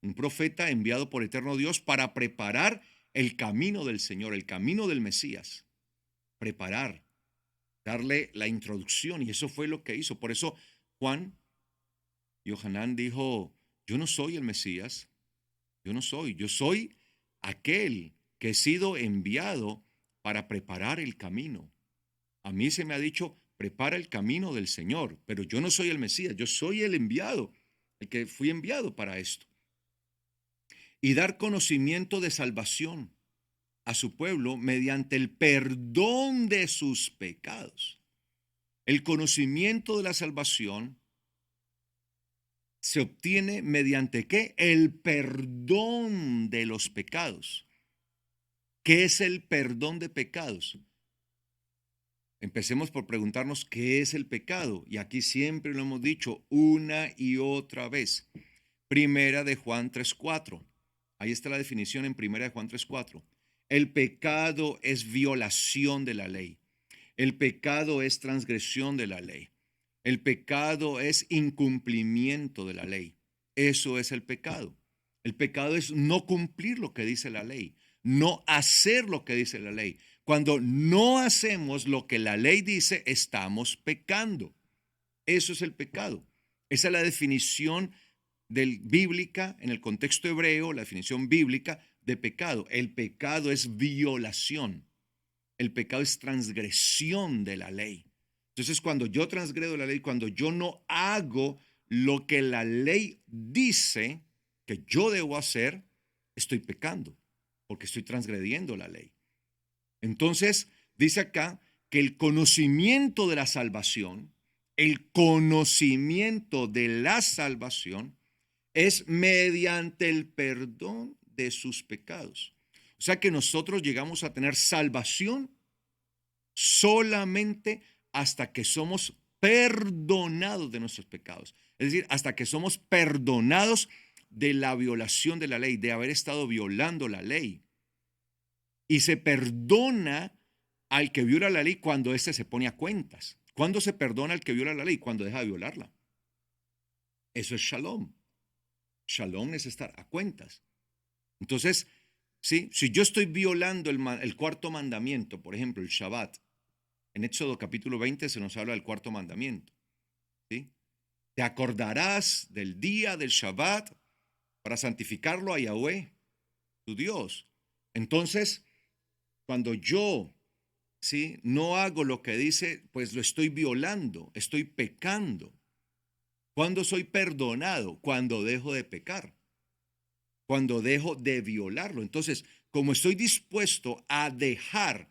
[SPEAKER 1] un profeta enviado por eterno Dios para preparar el camino del Señor, el camino del Mesías. Preparar, darle la introducción, y eso fue lo que hizo. Por eso Juan, Johanán dijo, yo no soy el Mesías, yo soy aquel que he sido enviado para preparar el camino. A mí se me ha dicho, prepara el camino del Señor, pero yo no soy el Mesías, yo soy el enviado, el que fui enviado para esto. Y dar conocimiento de salvación a su pueblo mediante el perdón de sus pecados. El conocimiento de la salvación se obtiene mediante ¿qué? El perdón de los pecados. ¿Qué es el perdón de pecados? Empecemos por preguntarnos qué es el pecado. Y aquí siempre lo hemos dicho una y otra vez. Primera de Juan 3:4. Ahí está la definición en Primera de Juan 3:4. El pecado es violación de la ley. El pecado es transgresión de la ley. El pecado es incumplimiento de la ley. Eso es el pecado. El pecado es no cumplir lo que dice la ley, no hacer lo que dice la ley. Cuando no hacemos lo que la ley dice, estamos pecando. Eso es el pecado. Esa es la definición bíblica, en el contexto hebreo, la definición bíblica de pecado. El pecado es violación. El pecado es transgresión de la ley. Entonces, cuando yo transgredo la ley, cuando yo no hago lo que la ley dice que yo debo hacer, estoy pecando, porque estoy transgrediendo la ley. Entonces, dice acá que el conocimiento de la salvación, es mediante el perdón de sus pecados. O sea que nosotros llegamos a tener salvación solamente hasta que somos perdonados de nuestros pecados. Es decir, hasta que somos perdonados de la violación de la ley, de haber estado violando la ley. Y se perdona al que viola la ley cuando éste se pone a cuentas. ¿Cuándo se perdona al que viola la ley? Cuando deja de violarla. Eso es shalom. Shalom es estar a cuentas. Entonces, ¿sí? Si yo estoy violando el cuarto mandamiento, por ejemplo, el Shabbat, en Éxodo capítulo 20 se nos habla del cuarto mandamiento, ¿sí? Te acordarás del día del Shabbat para santificarlo a Yahweh, tu Dios. Entonces, cuando yo, ¿sí?, no hago lo que dice, pues lo estoy violando, estoy pecando. ¿Cuándo soy perdonado? Cuando dejo de pecar, cuando dejo de violarlo. Entonces, como estoy dispuesto a dejar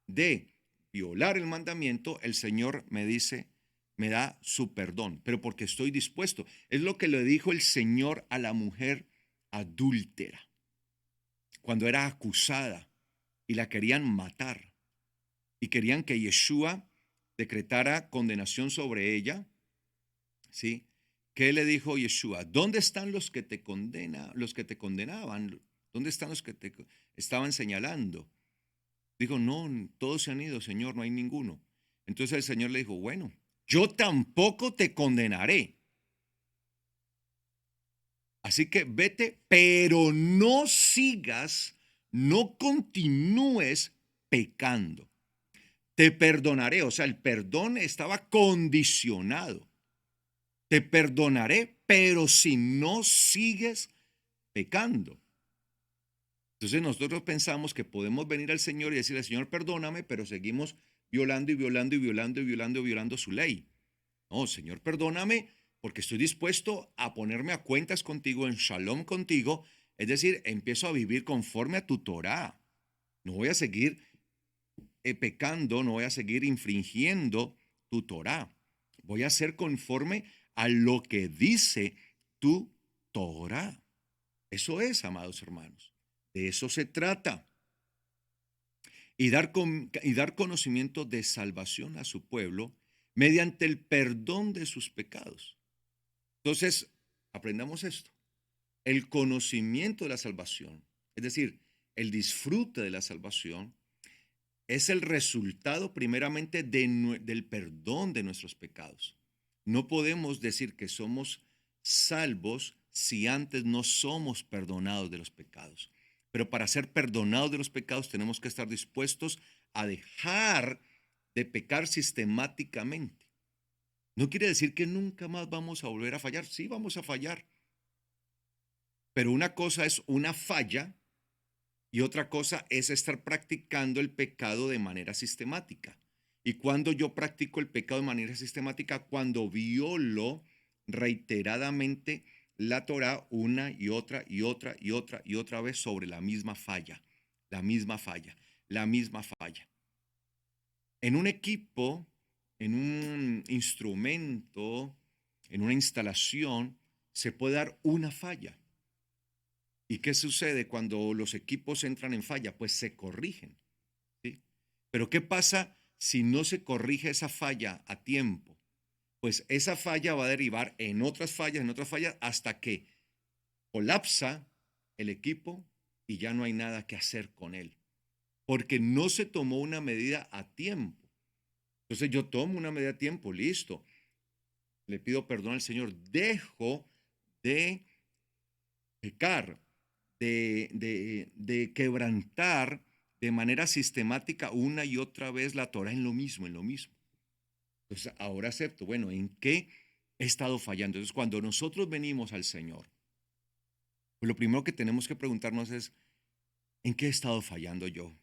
[SPEAKER 1] de violar el mandamiento, el Señor me dice, me da su perdón, pero porque estoy dispuesto. Es lo que le dijo el Señor a la mujer adúltera, cuando era acusada y la querían matar y querían que Yeshua decretara condenación sobre ella, ¿sí? ¿Qué le dijo Yeshua? ¿Dónde están los que te condenaban? ¿Dónde están los que te estaban señalando? Dijo, no, todos se han ido, Señor, no hay ninguno. Entonces el Señor le dijo, bueno, yo tampoco te condenaré. Así que vete, pero no sigas, no continúes pecando. Te perdonaré, o sea, el perdón estaba condicionado. Te perdonaré, pero si no sigues pecando. Entonces nosotros pensamos que podemos venir al Señor y decirle, Señor, perdóname, pero seguimos violando y violando y violando y violando y violando su ley. No, Señor, perdóname porque estoy dispuesto a ponerme a cuentas contigo, en shalom contigo. Es decir, empiezo a vivir conforme a tu Torah. No voy a seguir pecando, no voy a seguir infringiendo tu Torah. Voy a ser conforme a lo que dice tu Torah. Eso es, amados hermanos. De eso se trata. Y dar conocimiento de salvación a su pueblo mediante el perdón de sus pecados. Entonces, aprendamos esto. El conocimiento de la salvación, es decir, el disfrute de la salvación, es el resultado primeramente del perdón de nuestros pecados. No podemos decir que somos salvos si antes no somos perdonados de los pecados. Pero para ser perdonados de los pecados tenemos que estar dispuestos a dejar de pecar sistemáticamente. No quiere decir que nunca más vamos a volver a fallar. Sí, vamos a fallar. Pero una cosa es una falla Y otra cosa es estar practicando el pecado de manera sistemática. Y cuando yo practico el pecado de manera sistemática, cuando violo reiteradamente la Torá una y otra y otra y otra y otra vez sobre la misma falla, la misma falla, la misma falla. En un equipo, en un instrumento, en una instalación, se puede dar una falla. ¿Y qué sucede cuando los equipos entran en falla? Pues se corrigen, ¿sí? Pero ¿qué pasa si no se corrige esa falla a tiempo? Pues esa falla va a derivar en otras fallas, hasta que colapsa el equipo y ya no hay nada que hacer con él, porque no se tomó una medida a tiempo. Entonces yo tomo una medida a tiempo, listo, le pido perdón al Señor, dejo de pecar, de quebrantar de manera sistemática una y otra vez la Torah en lo mismo, en lo mismo. Entonces ahora acepto, bueno, ¿en qué he estado fallando? Entonces cuando nosotros venimos al Señor, pues lo primero que tenemos que preguntarnos es, ¿en qué he estado fallando yo?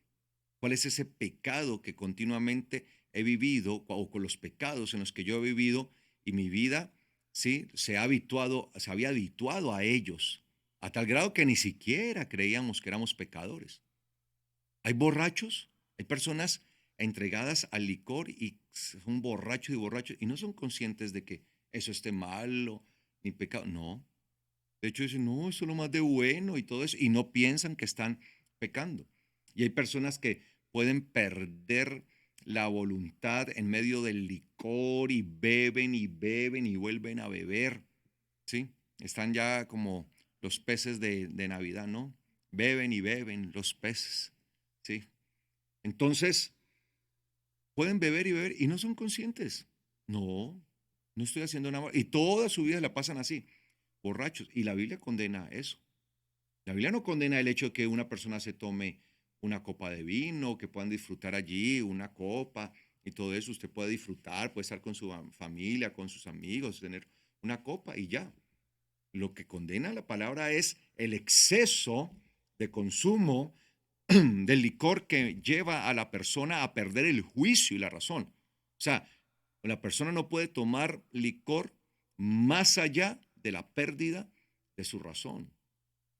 [SPEAKER 1] ¿Cuál es ese pecado que continuamente he vivido o con los pecados en los que yo he vivido y mi vida, sí, se había habituado a ellos, a tal grado que ni siquiera creíamos que éramos pecadores? Hay borrachos, hay personas entregadas al licor y son borrachos y borrachos y no son conscientes de que eso esté malo ni pecado. No, de hecho dicen, no, eso es lo más de bueno y todo eso, y no piensan que están pecando. Y hay personas que pueden perder la voluntad en medio del licor y beben y vuelven a beber, ¿sí? Están ya como los peces de Navidad, ¿no? Beben y beben los peces, ¿sí? Entonces, pueden beber y beber y no son conscientes. No, no estoy haciendo nada malo. Y toda su vida la pasan así, borrachos. Y la Biblia condena eso. La Biblia no condena el hecho de que una persona se tome una copa de vino, que puedan disfrutar allí una copa y todo eso. Usted puede disfrutar, puede estar con su familia, con sus amigos, tener una copa y ya. Lo que condena la palabra es el exceso de consumo del licor que lleva a la persona a perder el juicio y la razón. O sea, la persona no puede tomar licor más allá de la pérdida de su razón,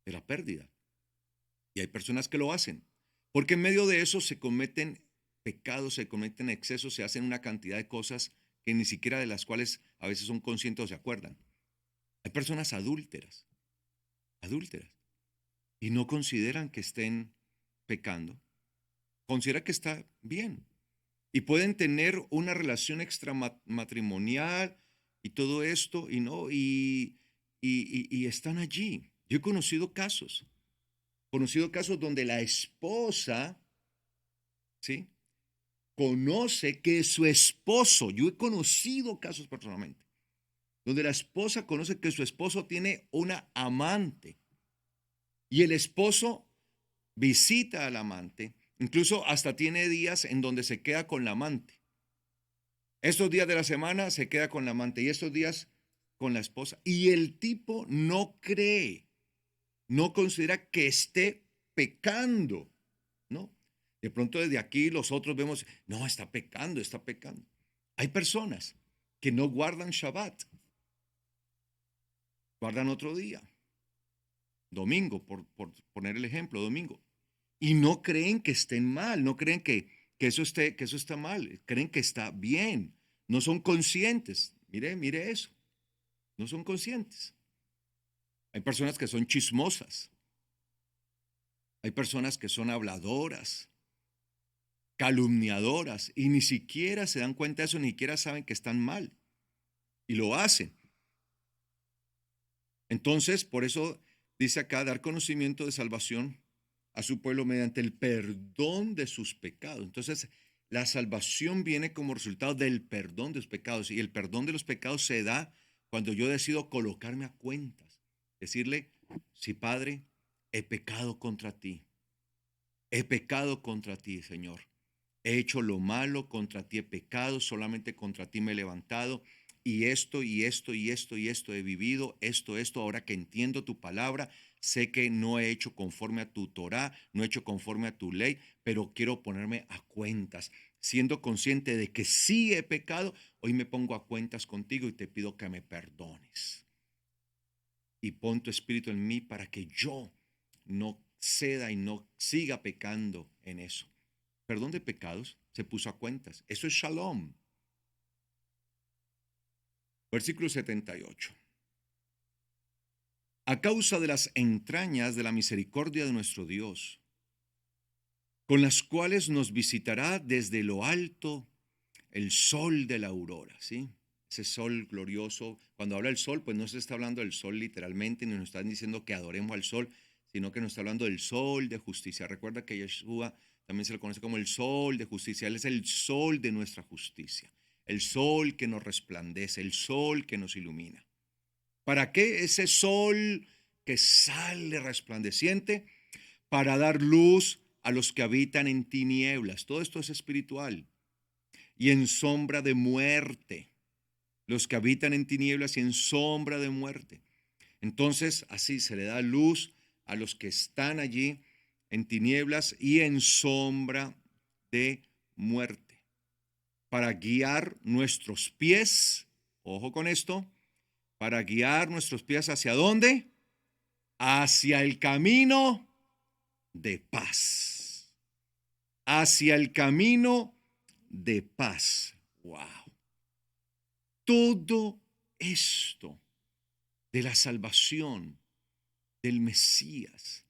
[SPEAKER 1] de la pérdida. Y hay personas que lo hacen, porque en medio de eso se cometen pecados, se cometen excesos, se hacen una cantidad de cosas que ni siquiera de las cuales a veces son conscientes o se acuerdan. Hay personas adúlteras, adúlteras, y no consideran que estén pecando, considera que está bien. Y pueden tener una relación extramatrimonial y todo esto, y no, y están allí. Yo he conocido casos donde la esposa, ¿sí? Conoce que su esposo, yo he conocido casos personalmente, donde la esposa conoce que su esposo tiene una amante y el esposo visita al amante, incluso hasta tiene días en donde se queda con la amante. Estos días de la semana se queda con la amante y estos días con la esposa. Y el tipo no cree, no considera que esté pecando, ¿no? De pronto desde aquí los otros vemos, no, está pecando, está pecando. Hay personas que no guardan Shabbat, guardan otro día, domingo, por poner el ejemplo, domingo, y no creen que estén mal, no creen que eso está mal, creen que está bien, no son conscientes. Mire, mire eso, no son conscientes. Hay personas que son chismosas, hay personas que son habladoras, calumniadoras, y ni siquiera se dan cuenta de eso, ni siquiera saben que están mal, y lo hacen. Entonces, por eso dice acá, dar conocimiento de salvación a su pueblo mediante el perdón de sus pecados. Entonces, la salvación viene como resultado del perdón de los pecados, y el perdón de los pecados se da cuando yo decido colocarme a cuentas, decirle, sí, Padre, he pecado contra ti, he pecado contra ti, Señor. He hecho lo malo, contra ti he pecado, solamente contra ti me he levantado. y esto, y esto, y esto, y esto he vivido, esto, ahora que entiendo tu palabra, sé que no he hecho conforme a tu Torá, no he hecho conforme a tu ley, pero quiero ponerme a cuentas. Siendo consciente de que sí he pecado, hoy me pongo a cuentas contigo y te pido que me perdones. Y pon tu espíritu en mí para que yo no ceda y no siga pecando en eso. Perdón de pecados, se puso a cuentas. Eso es shalom. Versículo 78. A causa de las entrañas de la misericordia de nuestro Dios, con las cuales nos visitará desde lo alto el sol de la aurora, ¿sí? Ese sol glorioso. Cuando habla el sol, pues no se está hablando del sol literalmente, ni nos están diciendo que adoremos al sol, sino que nos está hablando del sol de justicia. Recuerda que Yeshua también se le conoce como el sol de justicia. Él es el sol de nuestra justicia, el sol que nos resplandece, el sol que nos ilumina. ¿Para qué ese sol que sale resplandeciente? Para dar luz a los que habitan en tinieblas. Todo esto es espiritual. Y en sombra de muerte. Los que habitan en tinieblas y en sombra de muerte. Entonces, así se le da luz a los que están allí en tinieblas y en sombra de muerte. Para guiar nuestros pies, ojo con esto, para guiar nuestros pies ¿hacia dónde? Hacia el camino de paz. Hacia el camino de paz. Wow. Todo esto de la salvación, del Mesías,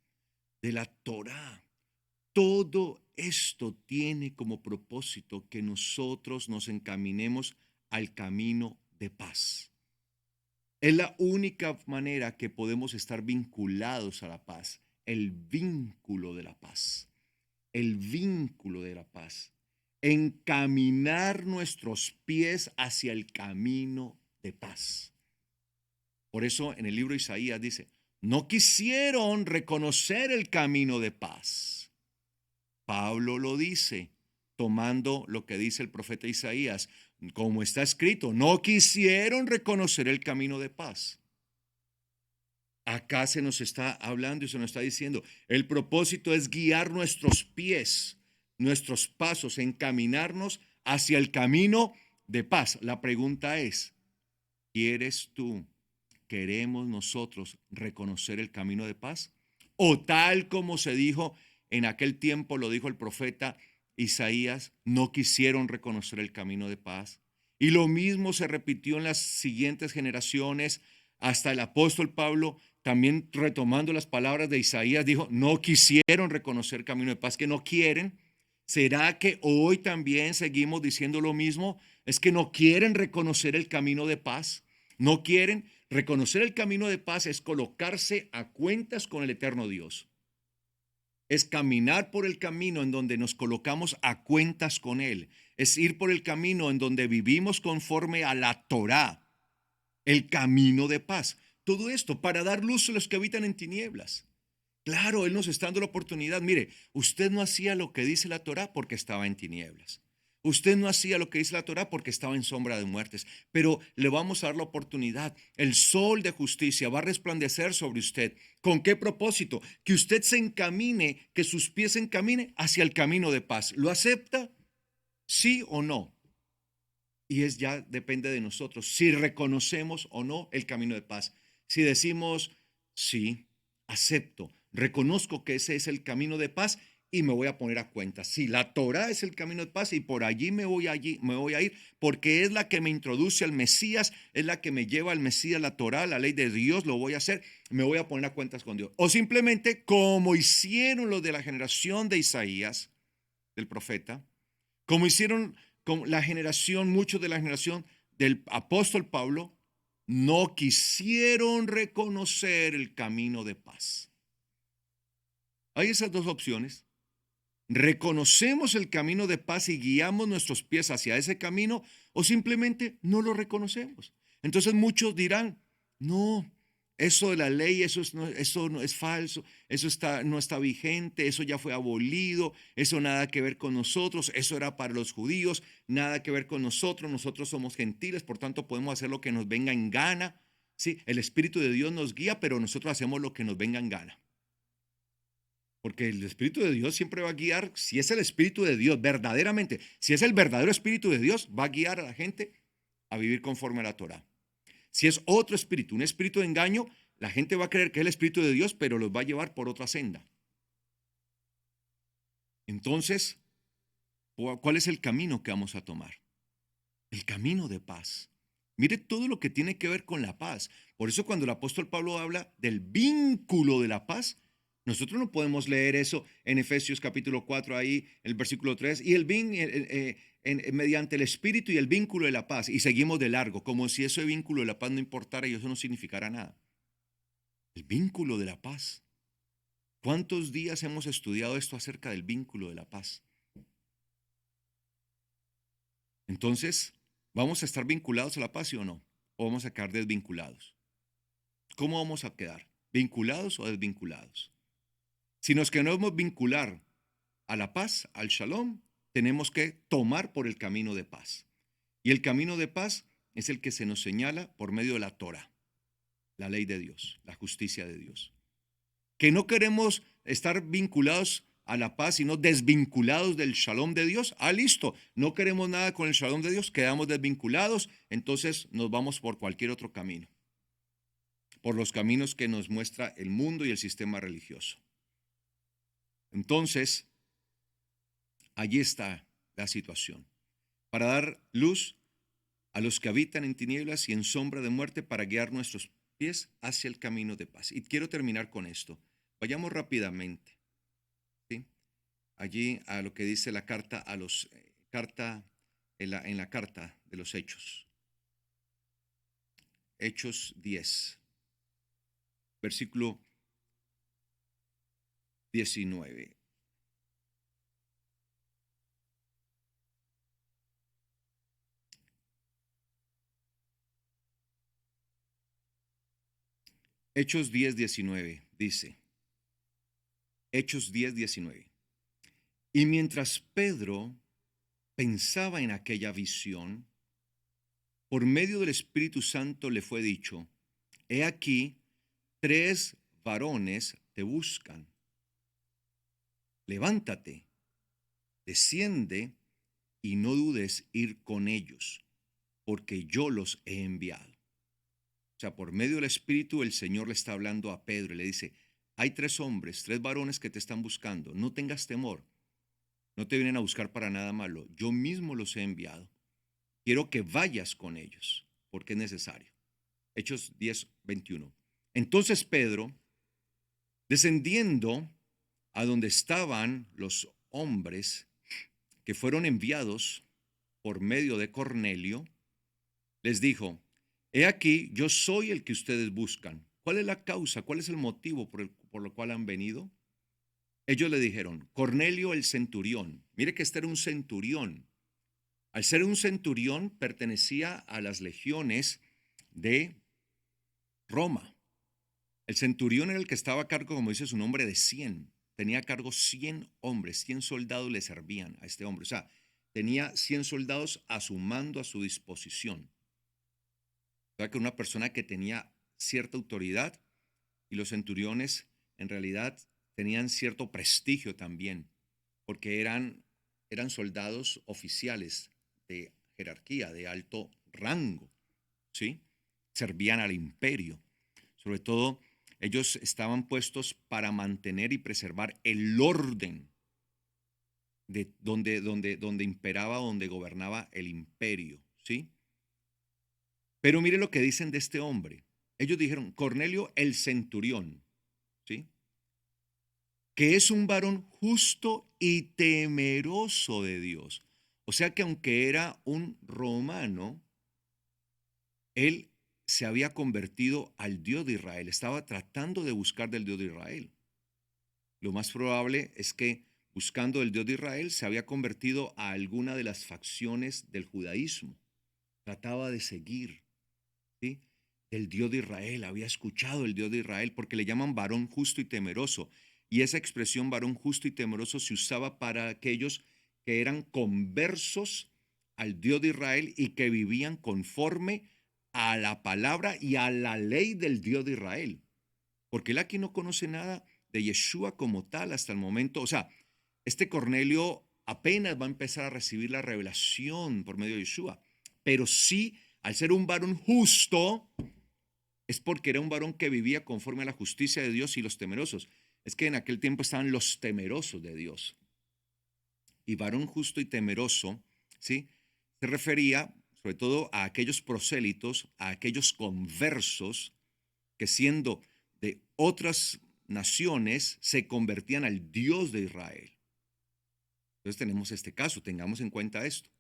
[SPEAKER 1] de la Torá, todo esto tiene como propósito que nosotros nos encaminemos al camino de paz. Es la única manera que podemos estar vinculados a la paz, el vínculo de la paz, el vínculo de la paz. Encaminar nuestros pies hacia el camino de paz. Por eso en el libro de Isaías dice, no quisieron reconocer el camino de paz. Pablo lo dice, tomando lo que dice el profeta Isaías, como está escrito, no quisieron reconocer el camino de paz. Acá se nos está hablando y se nos está diciendo, el propósito es guiar nuestros pies, nuestros pasos, encaminarnos hacia el camino de paz. La pregunta es, ¿quieres tú, queremos nosotros reconocer el camino de paz? O tal como se dijo en aquel tiempo, lo dijo el profeta Isaías, no quisieron reconocer el camino de paz. Y lo mismo se repitió en las siguientes generaciones, hasta el apóstol Pablo, también retomando las palabras de Isaías, dijo, no quisieron reconocer el camino de paz, que no quieren. ¿Será que hoy también seguimos diciendo lo mismo? Es que no quieren reconocer el camino de paz, no quieren. Reconocer el camino de paz es colocarse a cuentas con el eterno Dios. Es caminar por el camino en donde nos colocamos a cuentas con Él. Es ir por el camino en donde vivimos conforme a la Torá, el camino de paz. Todo esto para dar luz a los que habitan en tinieblas. Claro, Él nos está dando la oportunidad. Mire, usted no hacía lo que dice la Torá porque estaba en tinieblas. Usted no hacía lo que dice la Torá porque estaba en sombra de muertes, pero le vamos a dar la oportunidad. El sol de justicia va a resplandecer sobre usted. ¿Con qué propósito? Que usted se encamine, que sus pies se encaminen hacia el camino de paz. ¿Lo acepta? ¿Sí o no? Y es ya depende de nosotros si reconocemos o no el camino de paz. Si decimos, sí, acepto, reconozco que ese es el camino de paz y me voy a poner a cuenta. Si la Torá es el camino de paz y por allí me voy a ir porque es la que me introduce al Mesías, es la que me lleva al Mesías, la Torá, la ley de Dios, lo voy a hacer, me voy a poner a cuentas con Dios. O simplemente como hicieron los de la generación de Isaías, del profeta, como hicieron con la generación, muchos de la generación del apóstol Pablo, no quisieron reconocer el camino de paz. Hay esas dos opciones. ¿Reconocemos el camino de paz y guiamos nuestros pies hacia ese camino o simplemente no lo reconocemos? Entonces muchos dirán, no, Eso de la ley, eso no es falso, no está vigente, eso ya fue abolido, eso nada que ver con nosotros, eso era para los judíos, nada que ver con nosotros, nosotros somos gentiles, por tanto podemos hacer lo que nos venga en gana. Sí, el Espíritu de Dios nos guía, pero nosotros hacemos lo que nos venga en gana. Porque el Espíritu de Dios siempre va a guiar, si es el Espíritu de Dios, verdaderamente, si es el verdadero Espíritu de Dios, va a guiar a la gente a vivir conforme a la Torah. Si es otro espíritu, un espíritu de engaño, la gente va a creer que es el Espíritu de Dios, pero los va a llevar por otra senda. Entonces, ¿cuál es el camino que vamos a tomar? El camino de paz. Mire todo lo que tiene que ver con la paz. Por eso cuando el apóstol Pablo habla del vínculo de la paz, nosotros no podemos leer eso en Efesios capítulo 4, ahí, el versículo 3, y mediante el espíritu y el vínculo de la paz, y seguimos de largo, como si ese vínculo de la paz no importara y eso no significara nada. El vínculo de la paz. ¿Cuántos días hemos estudiado esto acerca del vínculo de la paz? Entonces, ¿vamos a estar vinculados a la paz, sí o no? ¿O vamos a quedar desvinculados? ¿Cómo vamos a quedar? ¿Vinculados o desvinculados? Si nos queremos vincular a la paz, al shalom, tenemos que tomar por el camino de paz. Y el camino de paz es el que se nos señala por medio de la Torah, la ley de Dios, la justicia de Dios. Que no queremos estar vinculados a la paz, sino desvinculados del shalom de Dios. Listo, no queremos nada con el shalom de Dios, quedamos desvinculados, entonces nos vamos por cualquier otro camino, por los caminos que nos muestra el mundo y el sistema religioso. Entonces, allí está la situación. Para dar luz a los que habitan en tinieblas y en sombra de muerte, para guiar nuestros pies hacia el camino de paz. Y quiero terminar con esto. Vayamos rápidamente, ¿sí? Allí a lo que dice la carta a los en la carta de los Hechos. Hechos 10, versículo 19. Hechos 10, 19 dice, Hechos 10, 19. Y mientras Pedro pensaba en aquella visión, por medio del Espíritu Santo le fue dicho, he aquí, 3 varones te buscan. Levántate, desciende y no dudes ir con ellos, porque yo los he enviado. O sea, por medio del Espíritu el Señor le está hablando a Pedro y le dice, hay 3 hombres, 3 varones que te están buscando, no tengas temor, no te vienen a buscar para nada malo, yo mismo los he enviado. Quiero que vayas con ellos, porque es necesario. Hechos 10, 21. Entonces Pedro, descendiendo a donde estaban los hombres que fueron enviados por medio de Cornelio, les dijo, he aquí, yo soy el que ustedes buscan. ¿Cuál es la causa? ¿Cuál es el motivo por lo cual han venido? Ellos le dijeron, Cornelio el centurión. Mire que este era un centurión. Al ser un centurión, pertenecía a las legiones de Roma. El centurión era el que estaba a cargo, como dice su nombre, de 100. Tenía a cargo 100 hombres, 100 soldados le servían a este hombre. O sea, tenía 100 soldados a su mando, a su disposición. O sea, que una persona que tenía cierta autoridad, y los centuriones en realidad tenían cierto prestigio también, porque eran soldados oficiales de jerarquía, de alto rango, ¿sí? Servían al imperio. Sobre todo, ellos estaban puestos para mantener y preservar el orden de donde imperaba, donde gobernaba el imperio, ¿sí? Pero mire lo que dicen de este hombre. Ellos dijeron, Cornelio el centurión, ¿sí? Que es un varón justo y temeroso de Dios. O sea que aunque era un romano, él se había convertido al Dios de Israel, estaba tratando de buscar del Dios de Israel. Lo más probable es que buscando el Dios de Israel se había convertido a alguna de las facciones del judaísmo. Trataba de seguir, ¿sí? del Dios de Israel, había escuchado el Dios de Israel, porque le llaman varón justo y temeroso. Y esa expresión varón justo y temeroso se usaba para aquellos que eran conversos al Dios de Israel y que vivían conforme a la palabra y a la ley del Dios de Israel. Porque él aquí no conoce nada de Yeshua como tal hasta el momento. O sea, este Cornelio apenas va a empezar a recibir la revelación por medio de Yeshua. Pero sí, al ser un varón justo, es porque era un varón que vivía conforme a la justicia de Dios y los temerosos. Es que en aquel tiempo estaban los temerosos de Dios. Y varón justo y temeroso, ¿sí? Se refería sobre todo a aquellos prosélitos, a aquellos conversos que siendo de otras naciones se convertían al Dios de Israel. Entonces tenemos este caso, tengamos en cuenta esto.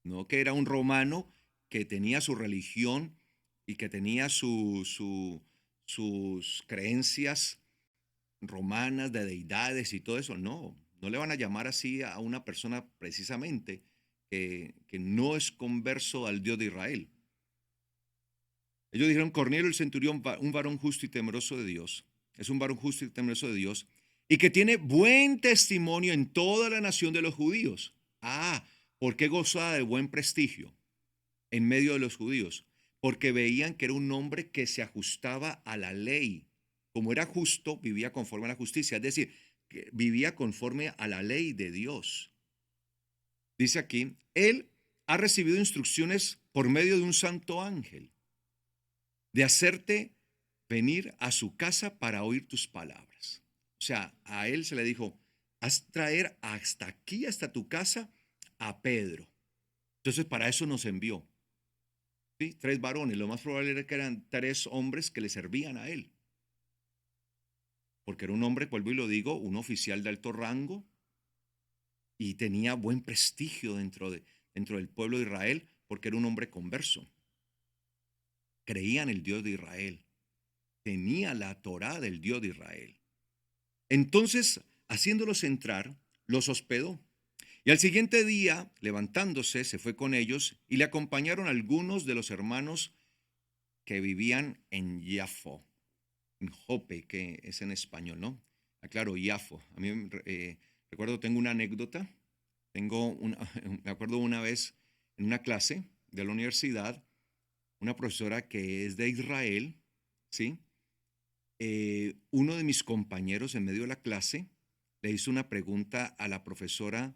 [SPEAKER 1] No que era un romano que tenía su religión y que tenía sus creencias romanas de deidades y todo eso. No, no le van a llamar así a una persona precisamente que no es converso al Dios de Israel. Ellos dijeron, Cornelio el centurión, un varón justo y temeroso de Dios, es un varón justo y temeroso de Dios, y que tiene buen testimonio en toda la nación de los judíos. Ah, ¿por qué gozaba de buen prestigio en medio de los judíos? Porque veían que era un hombre que se ajustaba a la ley. Como era justo, vivía conforme a la justicia, es decir, que vivía conforme a la ley de Dios. Dice aquí, él ha recibido instrucciones por medio de un santo ángel de hacerte venir a su casa para oír tus palabras. O sea, a él se le dijo, haz traer hasta aquí, hasta tu casa, a Pedro. Entonces, para eso nos envió. ¿Sí? 3 varones, lo más probable era que eran 3 hombres que le servían a él. Porque era un hombre, vuelvo y lo digo, un oficial de alto rango y tenía buen prestigio dentro del pueblo de Israel porque era un hombre converso. Creía en el Dios de Israel. Tenía la Torá del Dios de Israel. Entonces, haciéndolos entrar, los hospedó. Y al siguiente día, levantándose, se fue con ellos y le acompañaron algunos de los hermanos que vivían en Yafo, en Jope, que es en español, ¿no? Aclaro, Yafo. A mí recuerdo, tengo una anécdota. Me acuerdo una vez en una clase de la universidad, una profesora que es de Israel, ¿sí? Uno de mis compañeros en medio de la clase le hizo una pregunta a la profesora,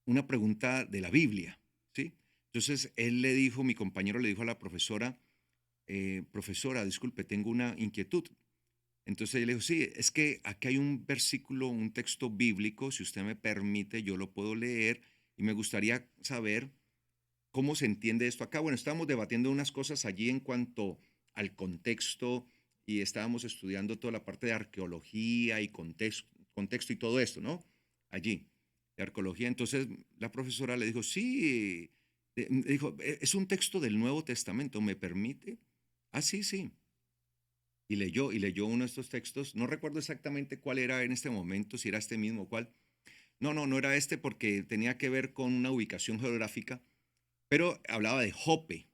[SPEAKER 1] una pregunta de la Biblia, ¿sí? Entonces mi compañero le dijo a la profesora, profesora, disculpe, tengo una inquietud. Entonces ella le dijo, sí, es que aquí hay un versículo, un texto bíblico, si usted me permite, yo lo puedo leer y me gustaría saber cómo se entiende esto acá. Bueno, estábamos debatiendo unas cosas allí en cuanto al contexto y estábamos estudiando toda la parte de arqueología y contexto y todo esto, ¿no? Allí, de arqueología. Entonces la profesora le dijo, sí, dijo, es un texto del Nuevo Testamento, ¿me permite? Ah, sí, sí. Y leyó uno de estos textos. No recuerdo exactamente cuál era en este momento, si era este mismo o cuál. No, no, no era este porque tenía que ver con una ubicación geográfica, pero hablaba de Jope,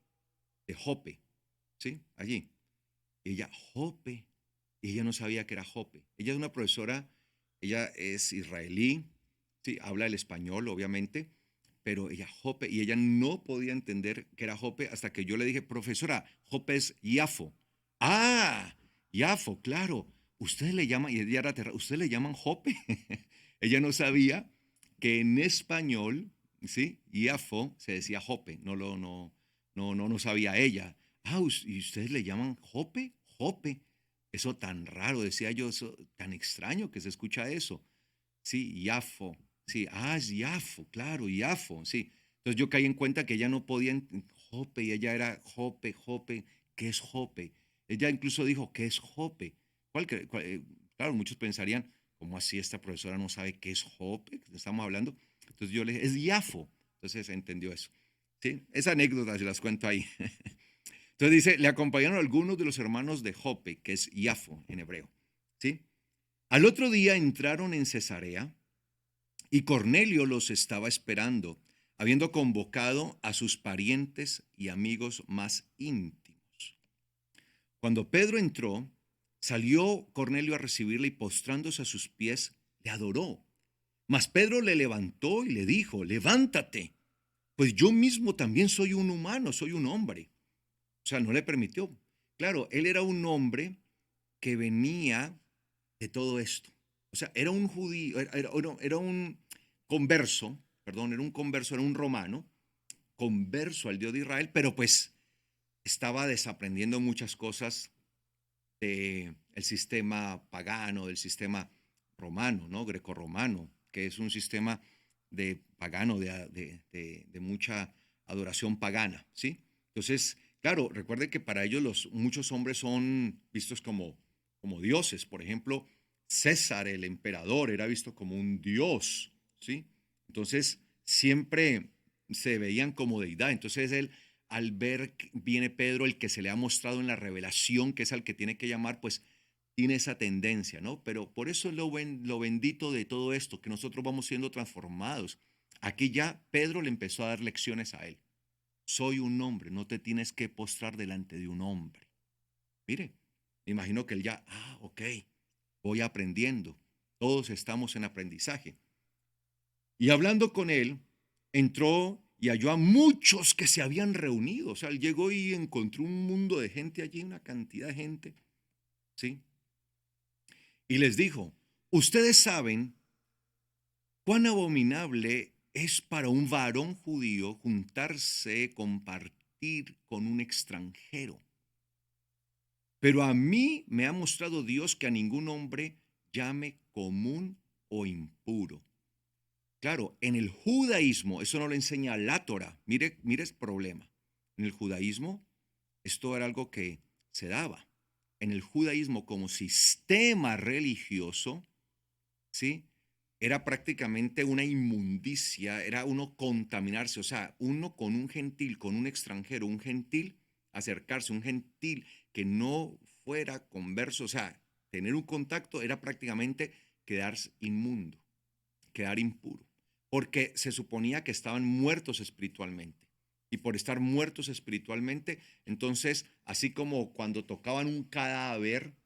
[SPEAKER 1] ¿sí? Allí. Y ella, Jope. Y ella no sabía que era Jope. Ella es una profesora, ella es israelí, sí, habla el español, obviamente, pero ella, Jope, y ella no podía entender que era Jope hasta que yo le dije, profesora, Jope es Iafo. Ah, Iafo, claro. Ustedes le llaman, y ella era ustedes le llaman Jope. Ella no sabía que en español, ¿sí? Iafo se decía Jope, no sabía ella. Ah, ¿y ustedes le llaman Jope? Jope. Eso tan raro, decía yo, eso tan extraño que se escucha eso. Sí, Iafo. Sí, es Iafo, claro, Iafo, sí. Entonces yo caí en cuenta que ella no podía, Jope, y ella era Jope, Jope, ¿qué es Jope? Ella incluso dijo, ¿qué es Jope? Claro, muchos pensarían, ¿cómo así esta profesora no sabe qué es Jope? ¿Qué estamos hablando? Entonces yo le dije, es Iafo. Entonces entendió eso. ¿Sí? Esa anécdota se las cuento ahí. Entonces dice, le acompañaron algunos de los hermanos de Jope, que es Iafo en hebreo. ¿Sí? Al otro día entraron en Cesarea y Cornelio los estaba esperando, habiendo convocado a sus parientes y amigos más íntimos. Cuando Pedro entró, salió Cornelio a recibirle y postrándose a sus pies, le adoró. Mas Pedro le levantó y le dijo, levántate, pues yo mismo también soy un humano, soy un hombre. O sea, no le permitió. Claro, él era un hombre que venía de todo esto. O sea, era un judío, era un converso, perdón, era un converso, era un romano, converso al Dios de Israel, pero pues estaba desaprendiendo muchas cosas del sistema pagano, del sistema romano, ¿no? Grecorromano, que es un sistema de pagano, de mucha adoración pagana, ¿sí? Entonces, claro, recuerden que para ellos muchos hombres son vistos como dioses. Por ejemplo, César, el emperador, era visto como un dios, ¿sí? Entonces, siempre se veían como deidad. Entonces, él al ver que viene Pedro, el que se le ha mostrado en la revelación, que es al que tiene que llamar, pues tiene esa tendencia, ¿no? Pero por eso es lo bendito de todo esto, que nosotros vamos siendo transformados. Aquí ya Pedro le empezó a dar lecciones a él. Soy un hombre, no te tienes que postrar delante de un hombre. Mire, me imagino que él ya, ok, voy aprendiendo. Todos estamos en aprendizaje. Y hablando con él, entró y halló a muchos que se habían reunido. O sea, él llegó y encontró un mundo de gente allí, una cantidad de gente, ¿sí? Y les dijo, ustedes saben cuán abominable es para un varón judío juntarse, compartir con un extranjero. Pero a mí me ha mostrado Dios que a ningún hombre llame común o impuro. Claro, en el judaísmo, eso no lo enseña la Torah. Mire el problema. En el judaísmo, esto era algo que se daba. En el judaísmo, como sistema religioso, ¿sí? Era prácticamente una inmundicia, era uno contaminarse. O sea, uno con un gentil, con un extranjero, un gentil, acercarse, un gentil que no fuera converso, o sea, tener un contacto era prácticamente quedarse inmundo, quedar impuro, porque se suponía que estaban muertos espiritualmente. Y por estar muertos espiritualmente, entonces, así como cuando tocaban un cadáver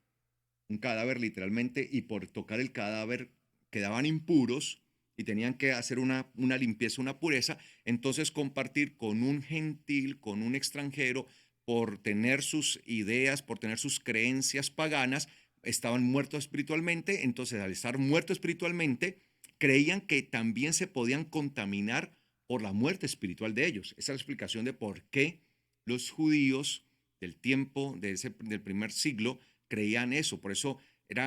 [SPEAKER 1] literalmente, y por tocar el cadáver quedaban impuros y tenían que hacer una limpieza, una pureza, entonces compartir con un gentil, con un extranjero, por tener sus ideas, por tener sus creencias paganas, estaban muertos espiritualmente. Entonces, al estar muertos espiritualmente, creían que también se podían contaminar por la muerte espiritual de ellos. Esa es la explicación de por qué los judíos del tiempo del primer siglo creían eso. Por eso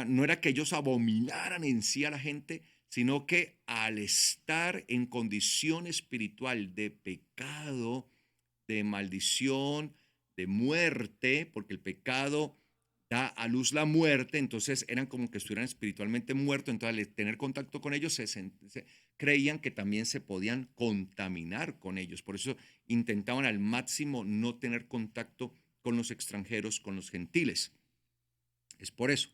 [SPEAKER 1] no era que ellos abominaran en sí a la gente, sino que al estar en condición espiritual de pecado, de maldición, de muerte, porque el pecado da a luz la muerte, entonces eran como que estuvieran espiritualmente muertos. Entonces al tener contacto con ellos creían que también se podían contaminar con ellos. Por eso intentaban al máximo no tener contacto con los extranjeros, con los gentiles. Es por eso.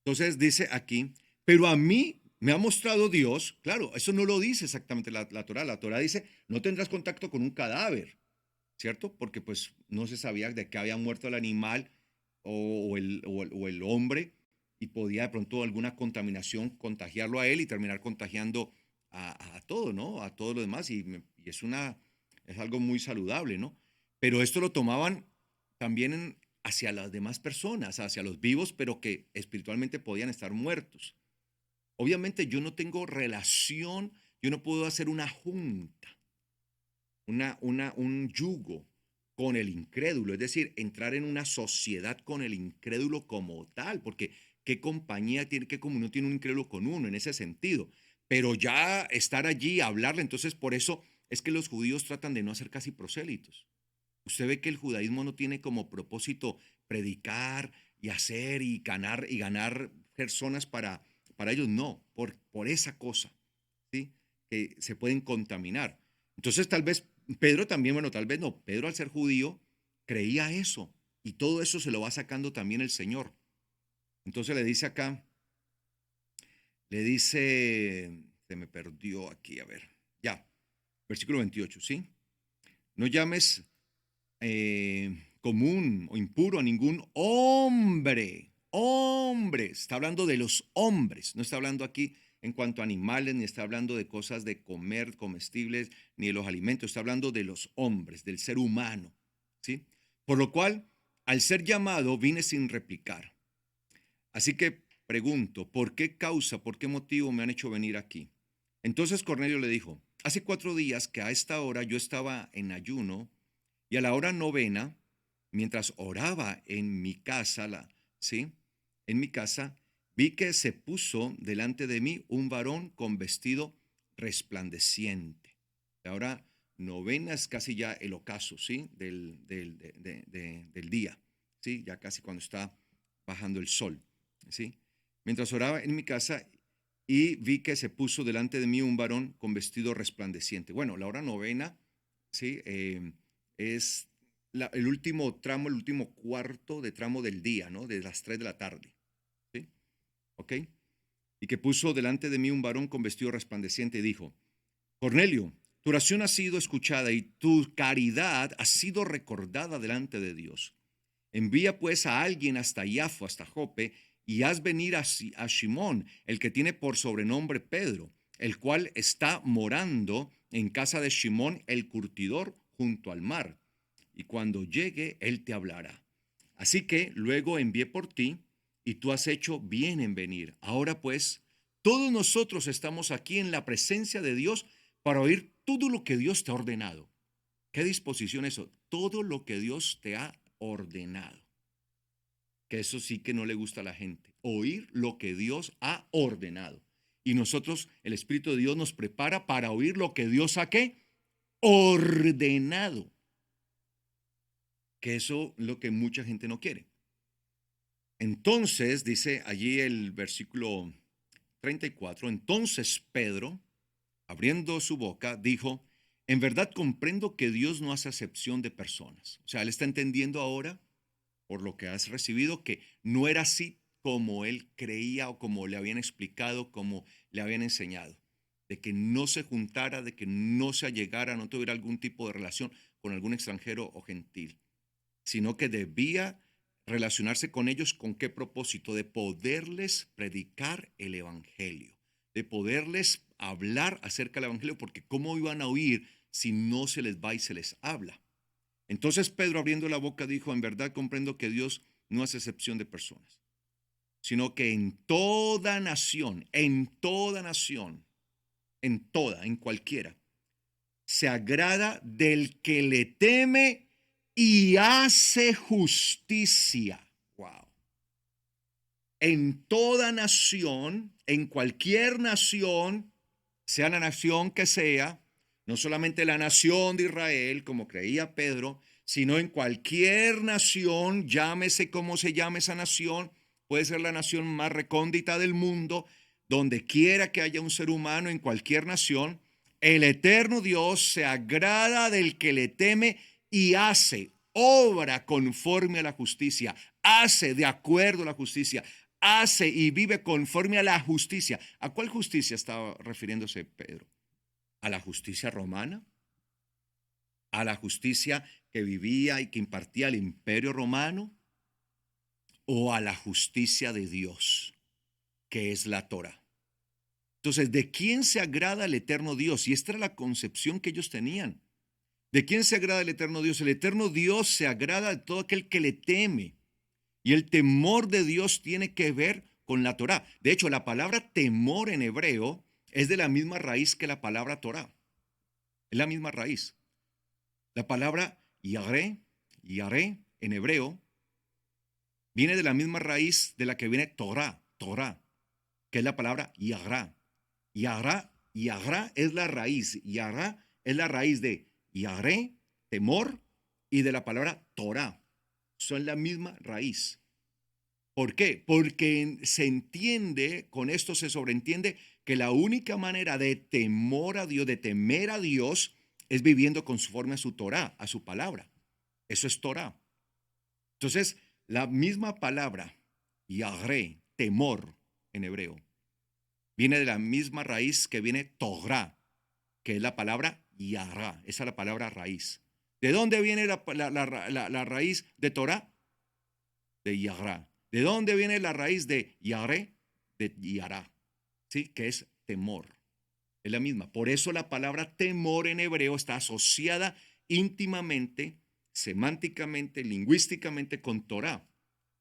[SPEAKER 1] Entonces dice aquí, pero a mí me ha mostrado Dios, claro, eso no lo dice exactamente la Torah. La Torah dice, no tendrás contacto con un cadáver, ¿cierto? Porque pues no se sabía de qué había muerto el animal o el hombre, y podía de pronto alguna contaminación contagiarlo a él y terminar contagiando a todo, ¿no? A todo lo demás. Y es algo muy saludable, ¿no? Pero esto lo tomaban también hacia las demás personas, hacia los vivos, pero que espiritualmente podían estar muertos. Obviamente yo no tengo relación, yo no puedo hacer una junta, un yugo con el incrédulo, es decir, entrar en una sociedad con el incrédulo como tal, porque qué compañía tiene, qué comunión tiene un incrédulo con uno en ese sentido. Pero ya estar allí, hablarle, entonces por eso es que los judíos tratan de no hacer casi prosélitos. Usted ve que el judaísmo no tiene como propósito predicar y hacer y ganar personas para ellos, no, por esa cosa, ¿sí? Que se pueden contaminar. Entonces tal vez Pedro también, bueno, tal vez no, Pedro al ser judío creía eso, y todo eso se lo va sacando también el Señor. Entonces le dice acá, le dice, se me perdió aquí, a ver, ya, versículo 28, ¿sí? No llames común o impuro a ningún hombre. Hombre, está hablando de los hombres, no está hablando aquí en cuanto a animales, ni está hablando de cosas de comer, comestibles, ni de los alimentos, está hablando de los hombres, del ser humano, ¿sí? Por lo cual, al ser llamado, vine sin replicar. Así que pregunto, ¿por qué causa, por qué motivo me han hecho venir aquí? Entonces Cornelio le dijo, hace 4 días que a esta hora yo estaba en ayuno y a la hora novena, mientras oraba en mi casa, ¿sí? En mi casa, vi que se puso delante de mí un varón con vestido resplandeciente. Ahora, novena es casi ya el ocaso, ¿sí? Del día, ¿sí? Ya casi cuando está bajando el sol, ¿sí? Mientras oraba en mi casa y vi que se puso delante de mí un varón con vestido resplandeciente. Bueno, la hora novena, ¿sí? Es el último tramo, el último cuarto de tramo del día, ¿no? De las 3 de la tarde, ¿sí? ¿Ok? Y que puso delante de mí un varón con vestido resplandeciente y dijo, Cornelio, tu oración ha sido escuchada y tu caridad ha sido recordada delante de Dios. Envía pues a alguien hasta Iafo, hasta Jope, y haz venir a Simón, el que tiene por sobrenombre Pedro, el cual está morando en casa de Simón el curtidor junto al mar. Y cuando llegue, él te hablará. Así que luego envié por ti, y tú has hecho bien en venir. Ahora pues, todos nosotros estamos aquí en la presencia de Dios para oír todo lo que Dios te ha ordenado. ¿Qué disposición eso? Todo lo que Dios te ha ordenado. Que eso sí que no le gusta a la gente. Oír lo que Dios ha ordenado. Y nosotros, el Espíritu de Dios nos prepara para oír lo que Dios ha ¿qué? Ordenado. Que eso es lo que mucha gente no quiere. Entonces, dice allí el versículo 34, entonces Pedro, abriendo su boca, dijo, en verdad comprendo que Dios no hace acepción de personas. O sea, él está entendiendo ahora, por lo que has recibido, que no era así como él creía o como le habían explicado, como le habían enseñado. De que no se juntara, de que no se allegara, no tuviera algún tipo de relación con algún extranjero o gentil, sino que debía relacionarse con ellos con qué propósito, de poderles predicar el evangelio, de poderles hablar acerca del evangelio, porque cómo iban a oír si no se les va y se les habla. Entonces Pedro, abriendo la boca, dijo, en verdad comprendo que Dios no hace excepción de personas, sino que en toda nación, en cualquiera, se agrada del que le teme y hace justicia. Wow. En toda nación, en cualquier nación, sea la nación que sea, no solamente la nación de Israel, como creía Pedro, sino en cualquier nación, llámese como se llame esa nación, puede ser la nación más recóndita del mundo, donde quiera que haya un ser humano, en cualquier nación, el eterno Dios se agrada del que le teme y hace, obra conforme a la justicia, hace de acuerdo a la justicia, hace y vive conforme a la justicia. ¿A cuál justicia estaba refiriéndose Pedro? ¿A la justicia romana? ¿A la justicia que vivía y que impartía el imperio romano? ¿O a la justicia de Dios, que es la Torah? Entonces, ¿de quién se agrada el eterno Dios? Y esta era la concepción que ellos tenían. ¿De quién se agrada el eterno Dios? El eterno Dios se agrada de todo aquel que le teme. Y el temor de Dios tiene que ver con la Torá. De hecho, la palabra temor en hebreo es de la misma raíz que la palabra Torá. Es la misma raíz. La palabra yaré en hebreo, viene de la misma raíz de la que viene Torá, que es la palabra yará. Yará es la raíz. Yará es la raíz de yaré, temor, y de la palabra Torá. Son la misma raíz. ¿Por qué? Porque se entiende, con esto se sobreentiende que la única manera de temor a Dios, de temer a Dios, es viviendo conforme a su Torá, a su palabra. Eso es Torá. Entonces, la misma palabra, yaré, temor en hebreo, viene de la misma raíz que viene Torá, que es la palabra yará. Esa es la palabra raíz. ¿De dónde viene la raíz de Torah? De Yará. ¿De dónde viene la raíz de Yaré? De Yará, ¿sí? Que es temor. Es la misma. Por eso la palabra temor en hebreo está asociada íntimamente, semánticamente, lingüísticamente con Torah.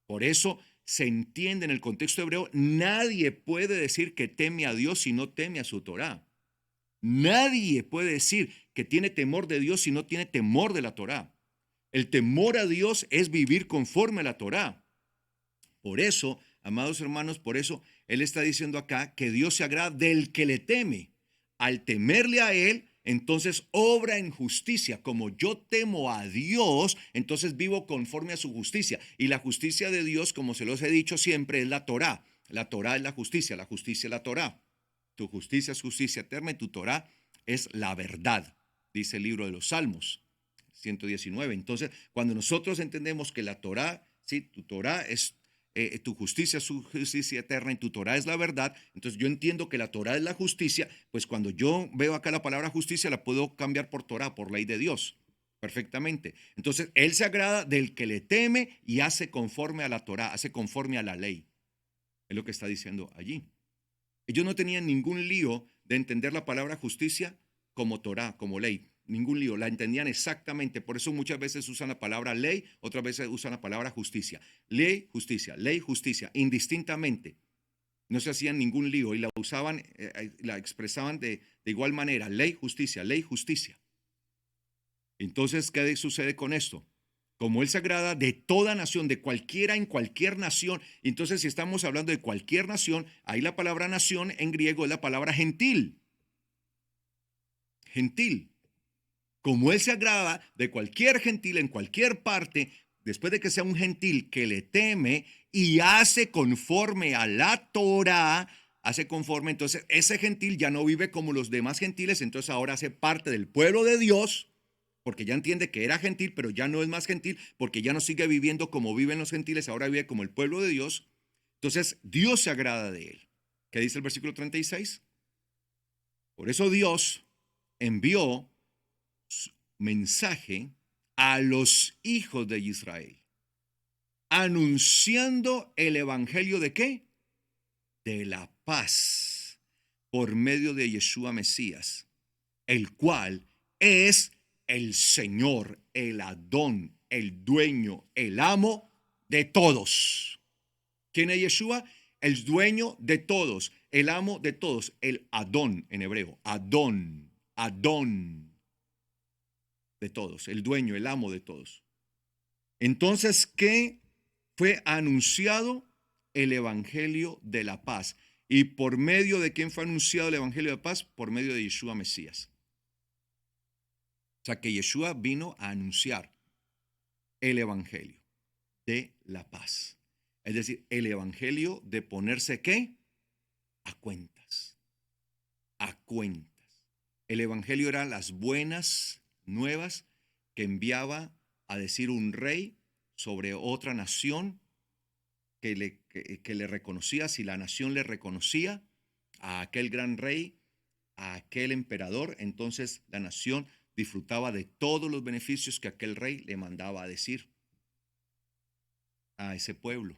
[SPEAKER 1] Por eso se entiende en el contexto hebreo, nadie puede decir que teme a Dios si no teme a su Torah. Nadie puede decir que tiene temor de Dios si no tiene temor de la Torá. El temor a Dios es vivir conforme a la Torá. Por eso, amados hermanos, por eso Él está diciendo acá que Dios se agrada del que le teme. Al temerle a Él, entonces obra en justicia. Como yo temo a Dios, entonces vivo conforme a su justicia. Y la justicia de Dios, como se los he dicho siempre, es la Torá. La Torá es la justicia es la Torá. Tu justicia es justicia eterna y tu Torah es la verdad, dice el libro de los Salmos 119. Entonces, cuando nosotros entendemos que la Torah, sí, tu Torah es tu justicia es su justicia eterna y tu Torah es la verdad, entonces yo entiendo que la Torah es la justicia, pues cuando yo veo acá la palabra justicia la puedo cambiar por Torah, por ley de Dios, perfectamente. Entonces, Él se agrada del que le teme y hace conforme a la Torah, hace conforme a la ley. Es lo que está diciendo allí. Ellos no tenían ningún lío de entender la palabra justicia como Torah, como ley. Ningún lío, la entendían exactamente. Por eso muchas veces usan la palabra ley, otras veces usan la palabra justicia. Ley, justicia, indistintamente. No se hacían ningún lío y la usaban, la expresaban de igual manera. Ley, justicia, ley, justicia. Entonces, ¿qué sucede con esto? Como Él se agrada de toda nación, de cualquiera en cualquier nación. Entonces, si estamos hablando de cualquier nación, ahí la palabra nación en griego es la palabra gentil. Gentil. Como Él se agrada de cualquier gentil en cualquier parte, después de que sea un gentil que le teme y hace conforme a la Torah, hace conforme, entonces ese gentil ya no vive como los demás gentiles, entonces ahora hace parte del pueblo de Dios, porque ya entiende que era gentil, pero ya no es más gentil, porque ya no sigue viviendo como viven los gentiles, ahora vive como el pueblo de Dios. Entonces, Dios se agrada de él. ¿Qué dice el versículo 36? Por eso Dios envió su mensaje a los hijos de Israel, anunciando el evangelio de ¿qué? De la paz, por medio de Yeshua Mesías, el cual es el Señor, el Adón, el dueño, el amo de todos. ¿Quién es Yeshua? El dueño de todos, el amo de todos, el Adón en hebreo, Adón, Adón de todos, el dueño, el amo de todos. Entonces, ¿qué fue anunciado? El evangelio de la paz. ¿Y por medio de quién fue anunciado el evangelio de paz? Por medio de Yeshua Mesías. O sea que Yeshua vino a anunciar el evangelio de la paz. Es decir, el evangelio de ponerse ¿qué? A cuentas. A cuentas. El evangelio eran las buenas nuevas que enviaba a decir un rey sobre otra nación que le reconocía, si la nación le reconocía a aquel gran rey, a aquel emperador, entonces la nación disfrutaba de todos los beneficios que aquel rey le mandaba a decir a ese pueblo.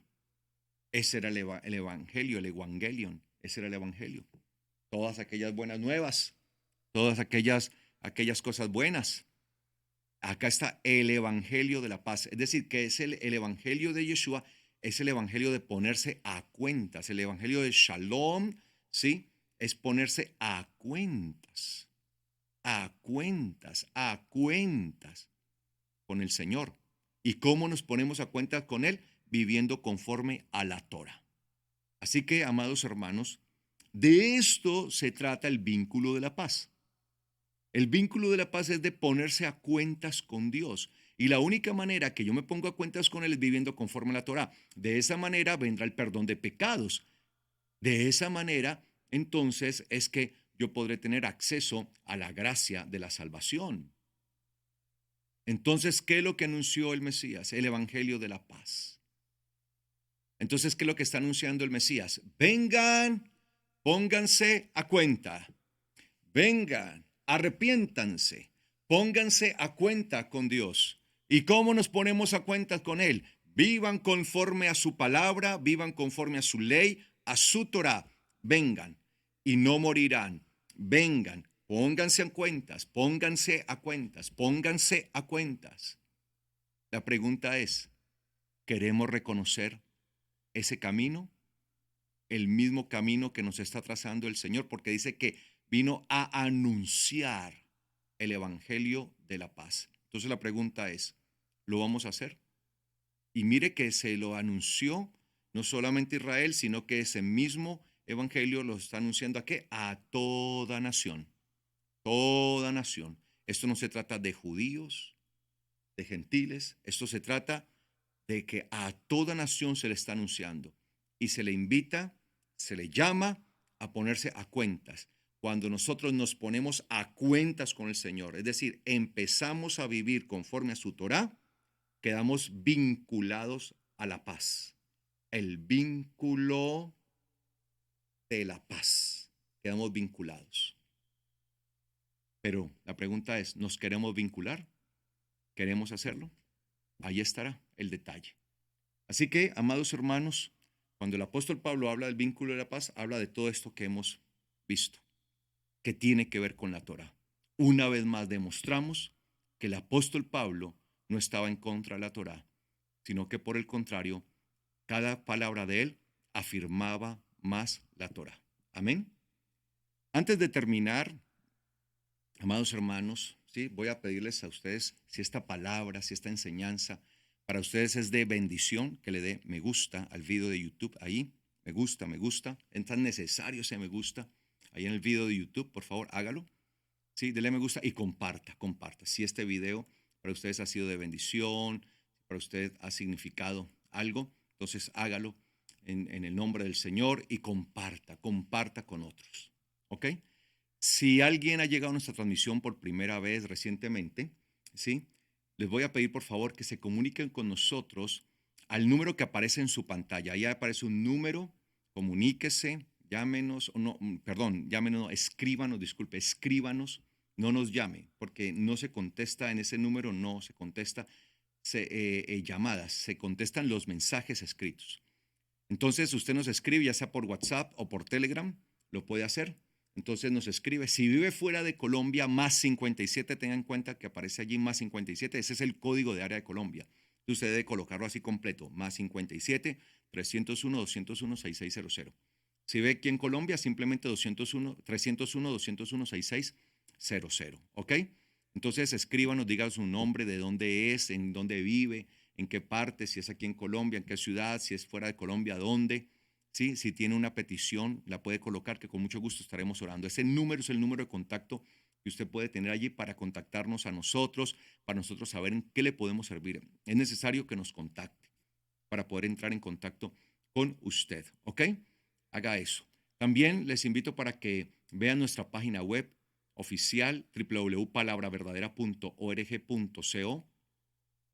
[SPEAKER 1] Ese era el evangelio, el evangelion, ese era el evangelio. Todas aquellas buenas nuevas, todas aquellas cosas buenas. Acá está el evangelio de la paz, es decir, que es el evangelio de Yeshua, es el evangelio de ponerse a cuentas, el evangelio de Shalom, ¿sí? Es ponerse a cuentas con el Señor. ¿Y cómo nos ponemos a cuentas con Él? Viviendo conforme a la Torah. Así que, amados hermanos, de esto se trata el vínculo de la paz. El vínculo de la paz es de ponerse a cuentas con Dios. Y la única manera que yo me pongo a cuentas con Él es viviendo conforme a la Torah. De esa manera vendrá el perdón de pecados. De esa manera, entonces, es que yo podré tener acceso a la gracia de la salvación. Entonces, ¿qué es lo que anunció el Mesías? El evangelio de la paz. Entonces, ¿qué es lo que está anunciando el Mesías? Vengan, pónganse a cuenta. Vengan, arrepiéntanse, Pónganse a cuenta con Dios. ¿Y cómo nos ponemos a cuenta con Él? Vivan conforme a su palabra, vivan conforme a su ley, a su Torah. Vengan y no morirán. Vengan, pónganse a cuentas, pónganse a cuentas, pónganse a cuentas. La pregunta es, ¿queremos reconocer ese camino? El mismo camino que nos está trazando el Señor, porque dice que vino a anunciar el evangelio de la paz. Entonces la pregunta es, ¿lo vamos a hacer? Y mire que se lo anunció no solamente a Israel, sino que ese mismo evangelio lo está anunciando ¿a qué? A toda nación. Toda nación. Esto no se trata de judíos, de gentiles, esto se trata de que a toda nación se le está anunciando y se le invita, se le llama a ponerse a cuentas. Cuando nosotros nos ponemos a cuentas con el Señor, es decir, empezamos a vivir conforme a su Torá, quedamos vinculados a la paz. El vínculo de la paz. Quedamos vinculados. Pero la pregunta es, ¿nos queremos vincular? ¿Queremos hacerlo? Ahí estará el detalle. Así que, amados hermanos, cuando el apóstol Pablo habla del vínculo de la paz, habla de todo esto que hemos visto, que tiene que ver con la Torá. Una vez más demostramos que el apóstol Pablo no estaba en contra de la Torá, sino que por el contrario, cada palabra de él afirmaba más la Torá. Amén. Antes de terminar, amados hermanos, ¿sí? Voy a pedirles a ustedes si esta palabra, si esta enseñanza para ustedes es de bendición, que le dé me gusta al video de YouTube ahí. Me gusta, me gusta. Es tan necesario ese me gusta. Ahí en el video de YouTube, por favor, hágalo. Sí, dele me gusta y comparta, comparta. Si este video para ustedes ha sido de bendición, para usted ha significado algo, entonces hágalo en el nombre del Señor y comparta, comparta con otros. ¿Ok? Si alguien ha llegado a nuestra transmisión por primera vez recientemente, ¿sí? Les voy a pedir por favor que se comuniquen con nosotros al número que aparece en su pantalla. Ahí aparece un número, comuníquese, llámenos, o no, perdón, llámenos, no, escríbanos, disculpe, escríbanos, no nos llame, porque no se contesta en ese número, no se contesta llamadas, se contestan los mensajes escritos. Entonces usted nos escribe, ya sea por WhatsApp o por Telegram, lo puede hacer. Entonces nos escribe, si vive fuera de Colombia, más 57, tengan en cuenta que aparece allí más 57, ese es el código de área de Colombia. Usted debe colocarlo así completo, más 57 301 201 6600. Si ve aquí en Colombia, simplemente 301 201 6600, ¿ok? Entonces escríbanos, diga su nombre, de dónde es, en dónde vive, en qué parte, si es aquí en Colombia, en qué ciudad, si es fuera de Colombia, dónde. ¿Sí? Si tiene una petición, la puede colocar, que con mucho gusto estaremos orando. Ese número es el número de contacto que usted puede tener allí para contactarnos a nosotros, para nosotros saber en qué le podemos servir. Es necesario que nos contacte para poder entrar en contacto con usted, ¿ok? Haga eso. También les invito para que vean nuestra página web oficial www.palavraverdadera.org.co.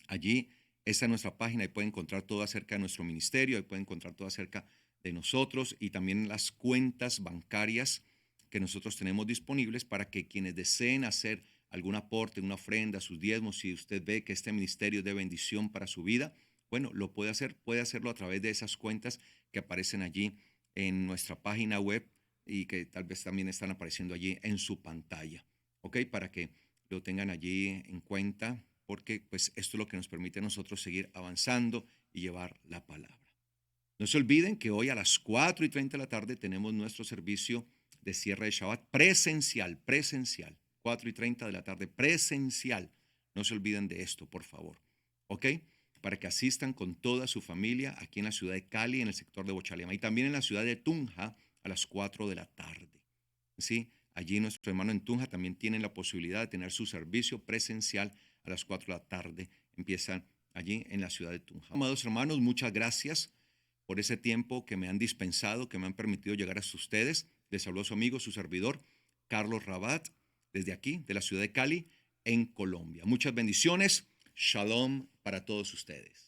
[SPEAKER 1] Allí esa es nuestra página y puede encontrar todo acerca de nuestro ministerio, ahí puede encontrar todo acerca de nosotros y también las cuentas bancarias que nosotros tenemos disponibles para que quienes deseen hacer algún aporte, una ofrenda, sus diezmos, si usted ve que este ministerio es de bendición para su vida, bueno, lo puede hacer, puede hacerlo a través de esas cuentas que aparecen allí en nuestra página web y que tal vez también están apareciendo allí en su pantalla, ¿ok? Para que lo tengan allí en cuenta, porque pues esto es lo que nos permite a nosotros seguir avanzando y llevar la palabra. No se olviden que hoy a las 4:30 de la tarde tenemos nuestro servicio de cierre de Shabbat presencial, 4:30 de la tarde, presencial. No se olviden de esto, por favor, ¿ok? Para que asistan con toda su familia aquí en la ciudad de Cali, en el sector de Bochalema, y también en la ciudad de Tunja a las 4 de la tarde, ¿sí? Allí nuestro hermano en Tunja también tienen la posibilidad de tener su servicio presencial a las 4 de la tarde. Empiezan allí en la ciudad de Tunja. Amados hermanos, muchas gracias por ese tiempo que me han dispensado, que me han permitido llegar hasta ustedes. Les habló su amigo, su servidor, Carlos Rabat, desde aquí, de la ciudad de Cali, en Colombia. Muchas bendiciones. Shalom para todos ustedes.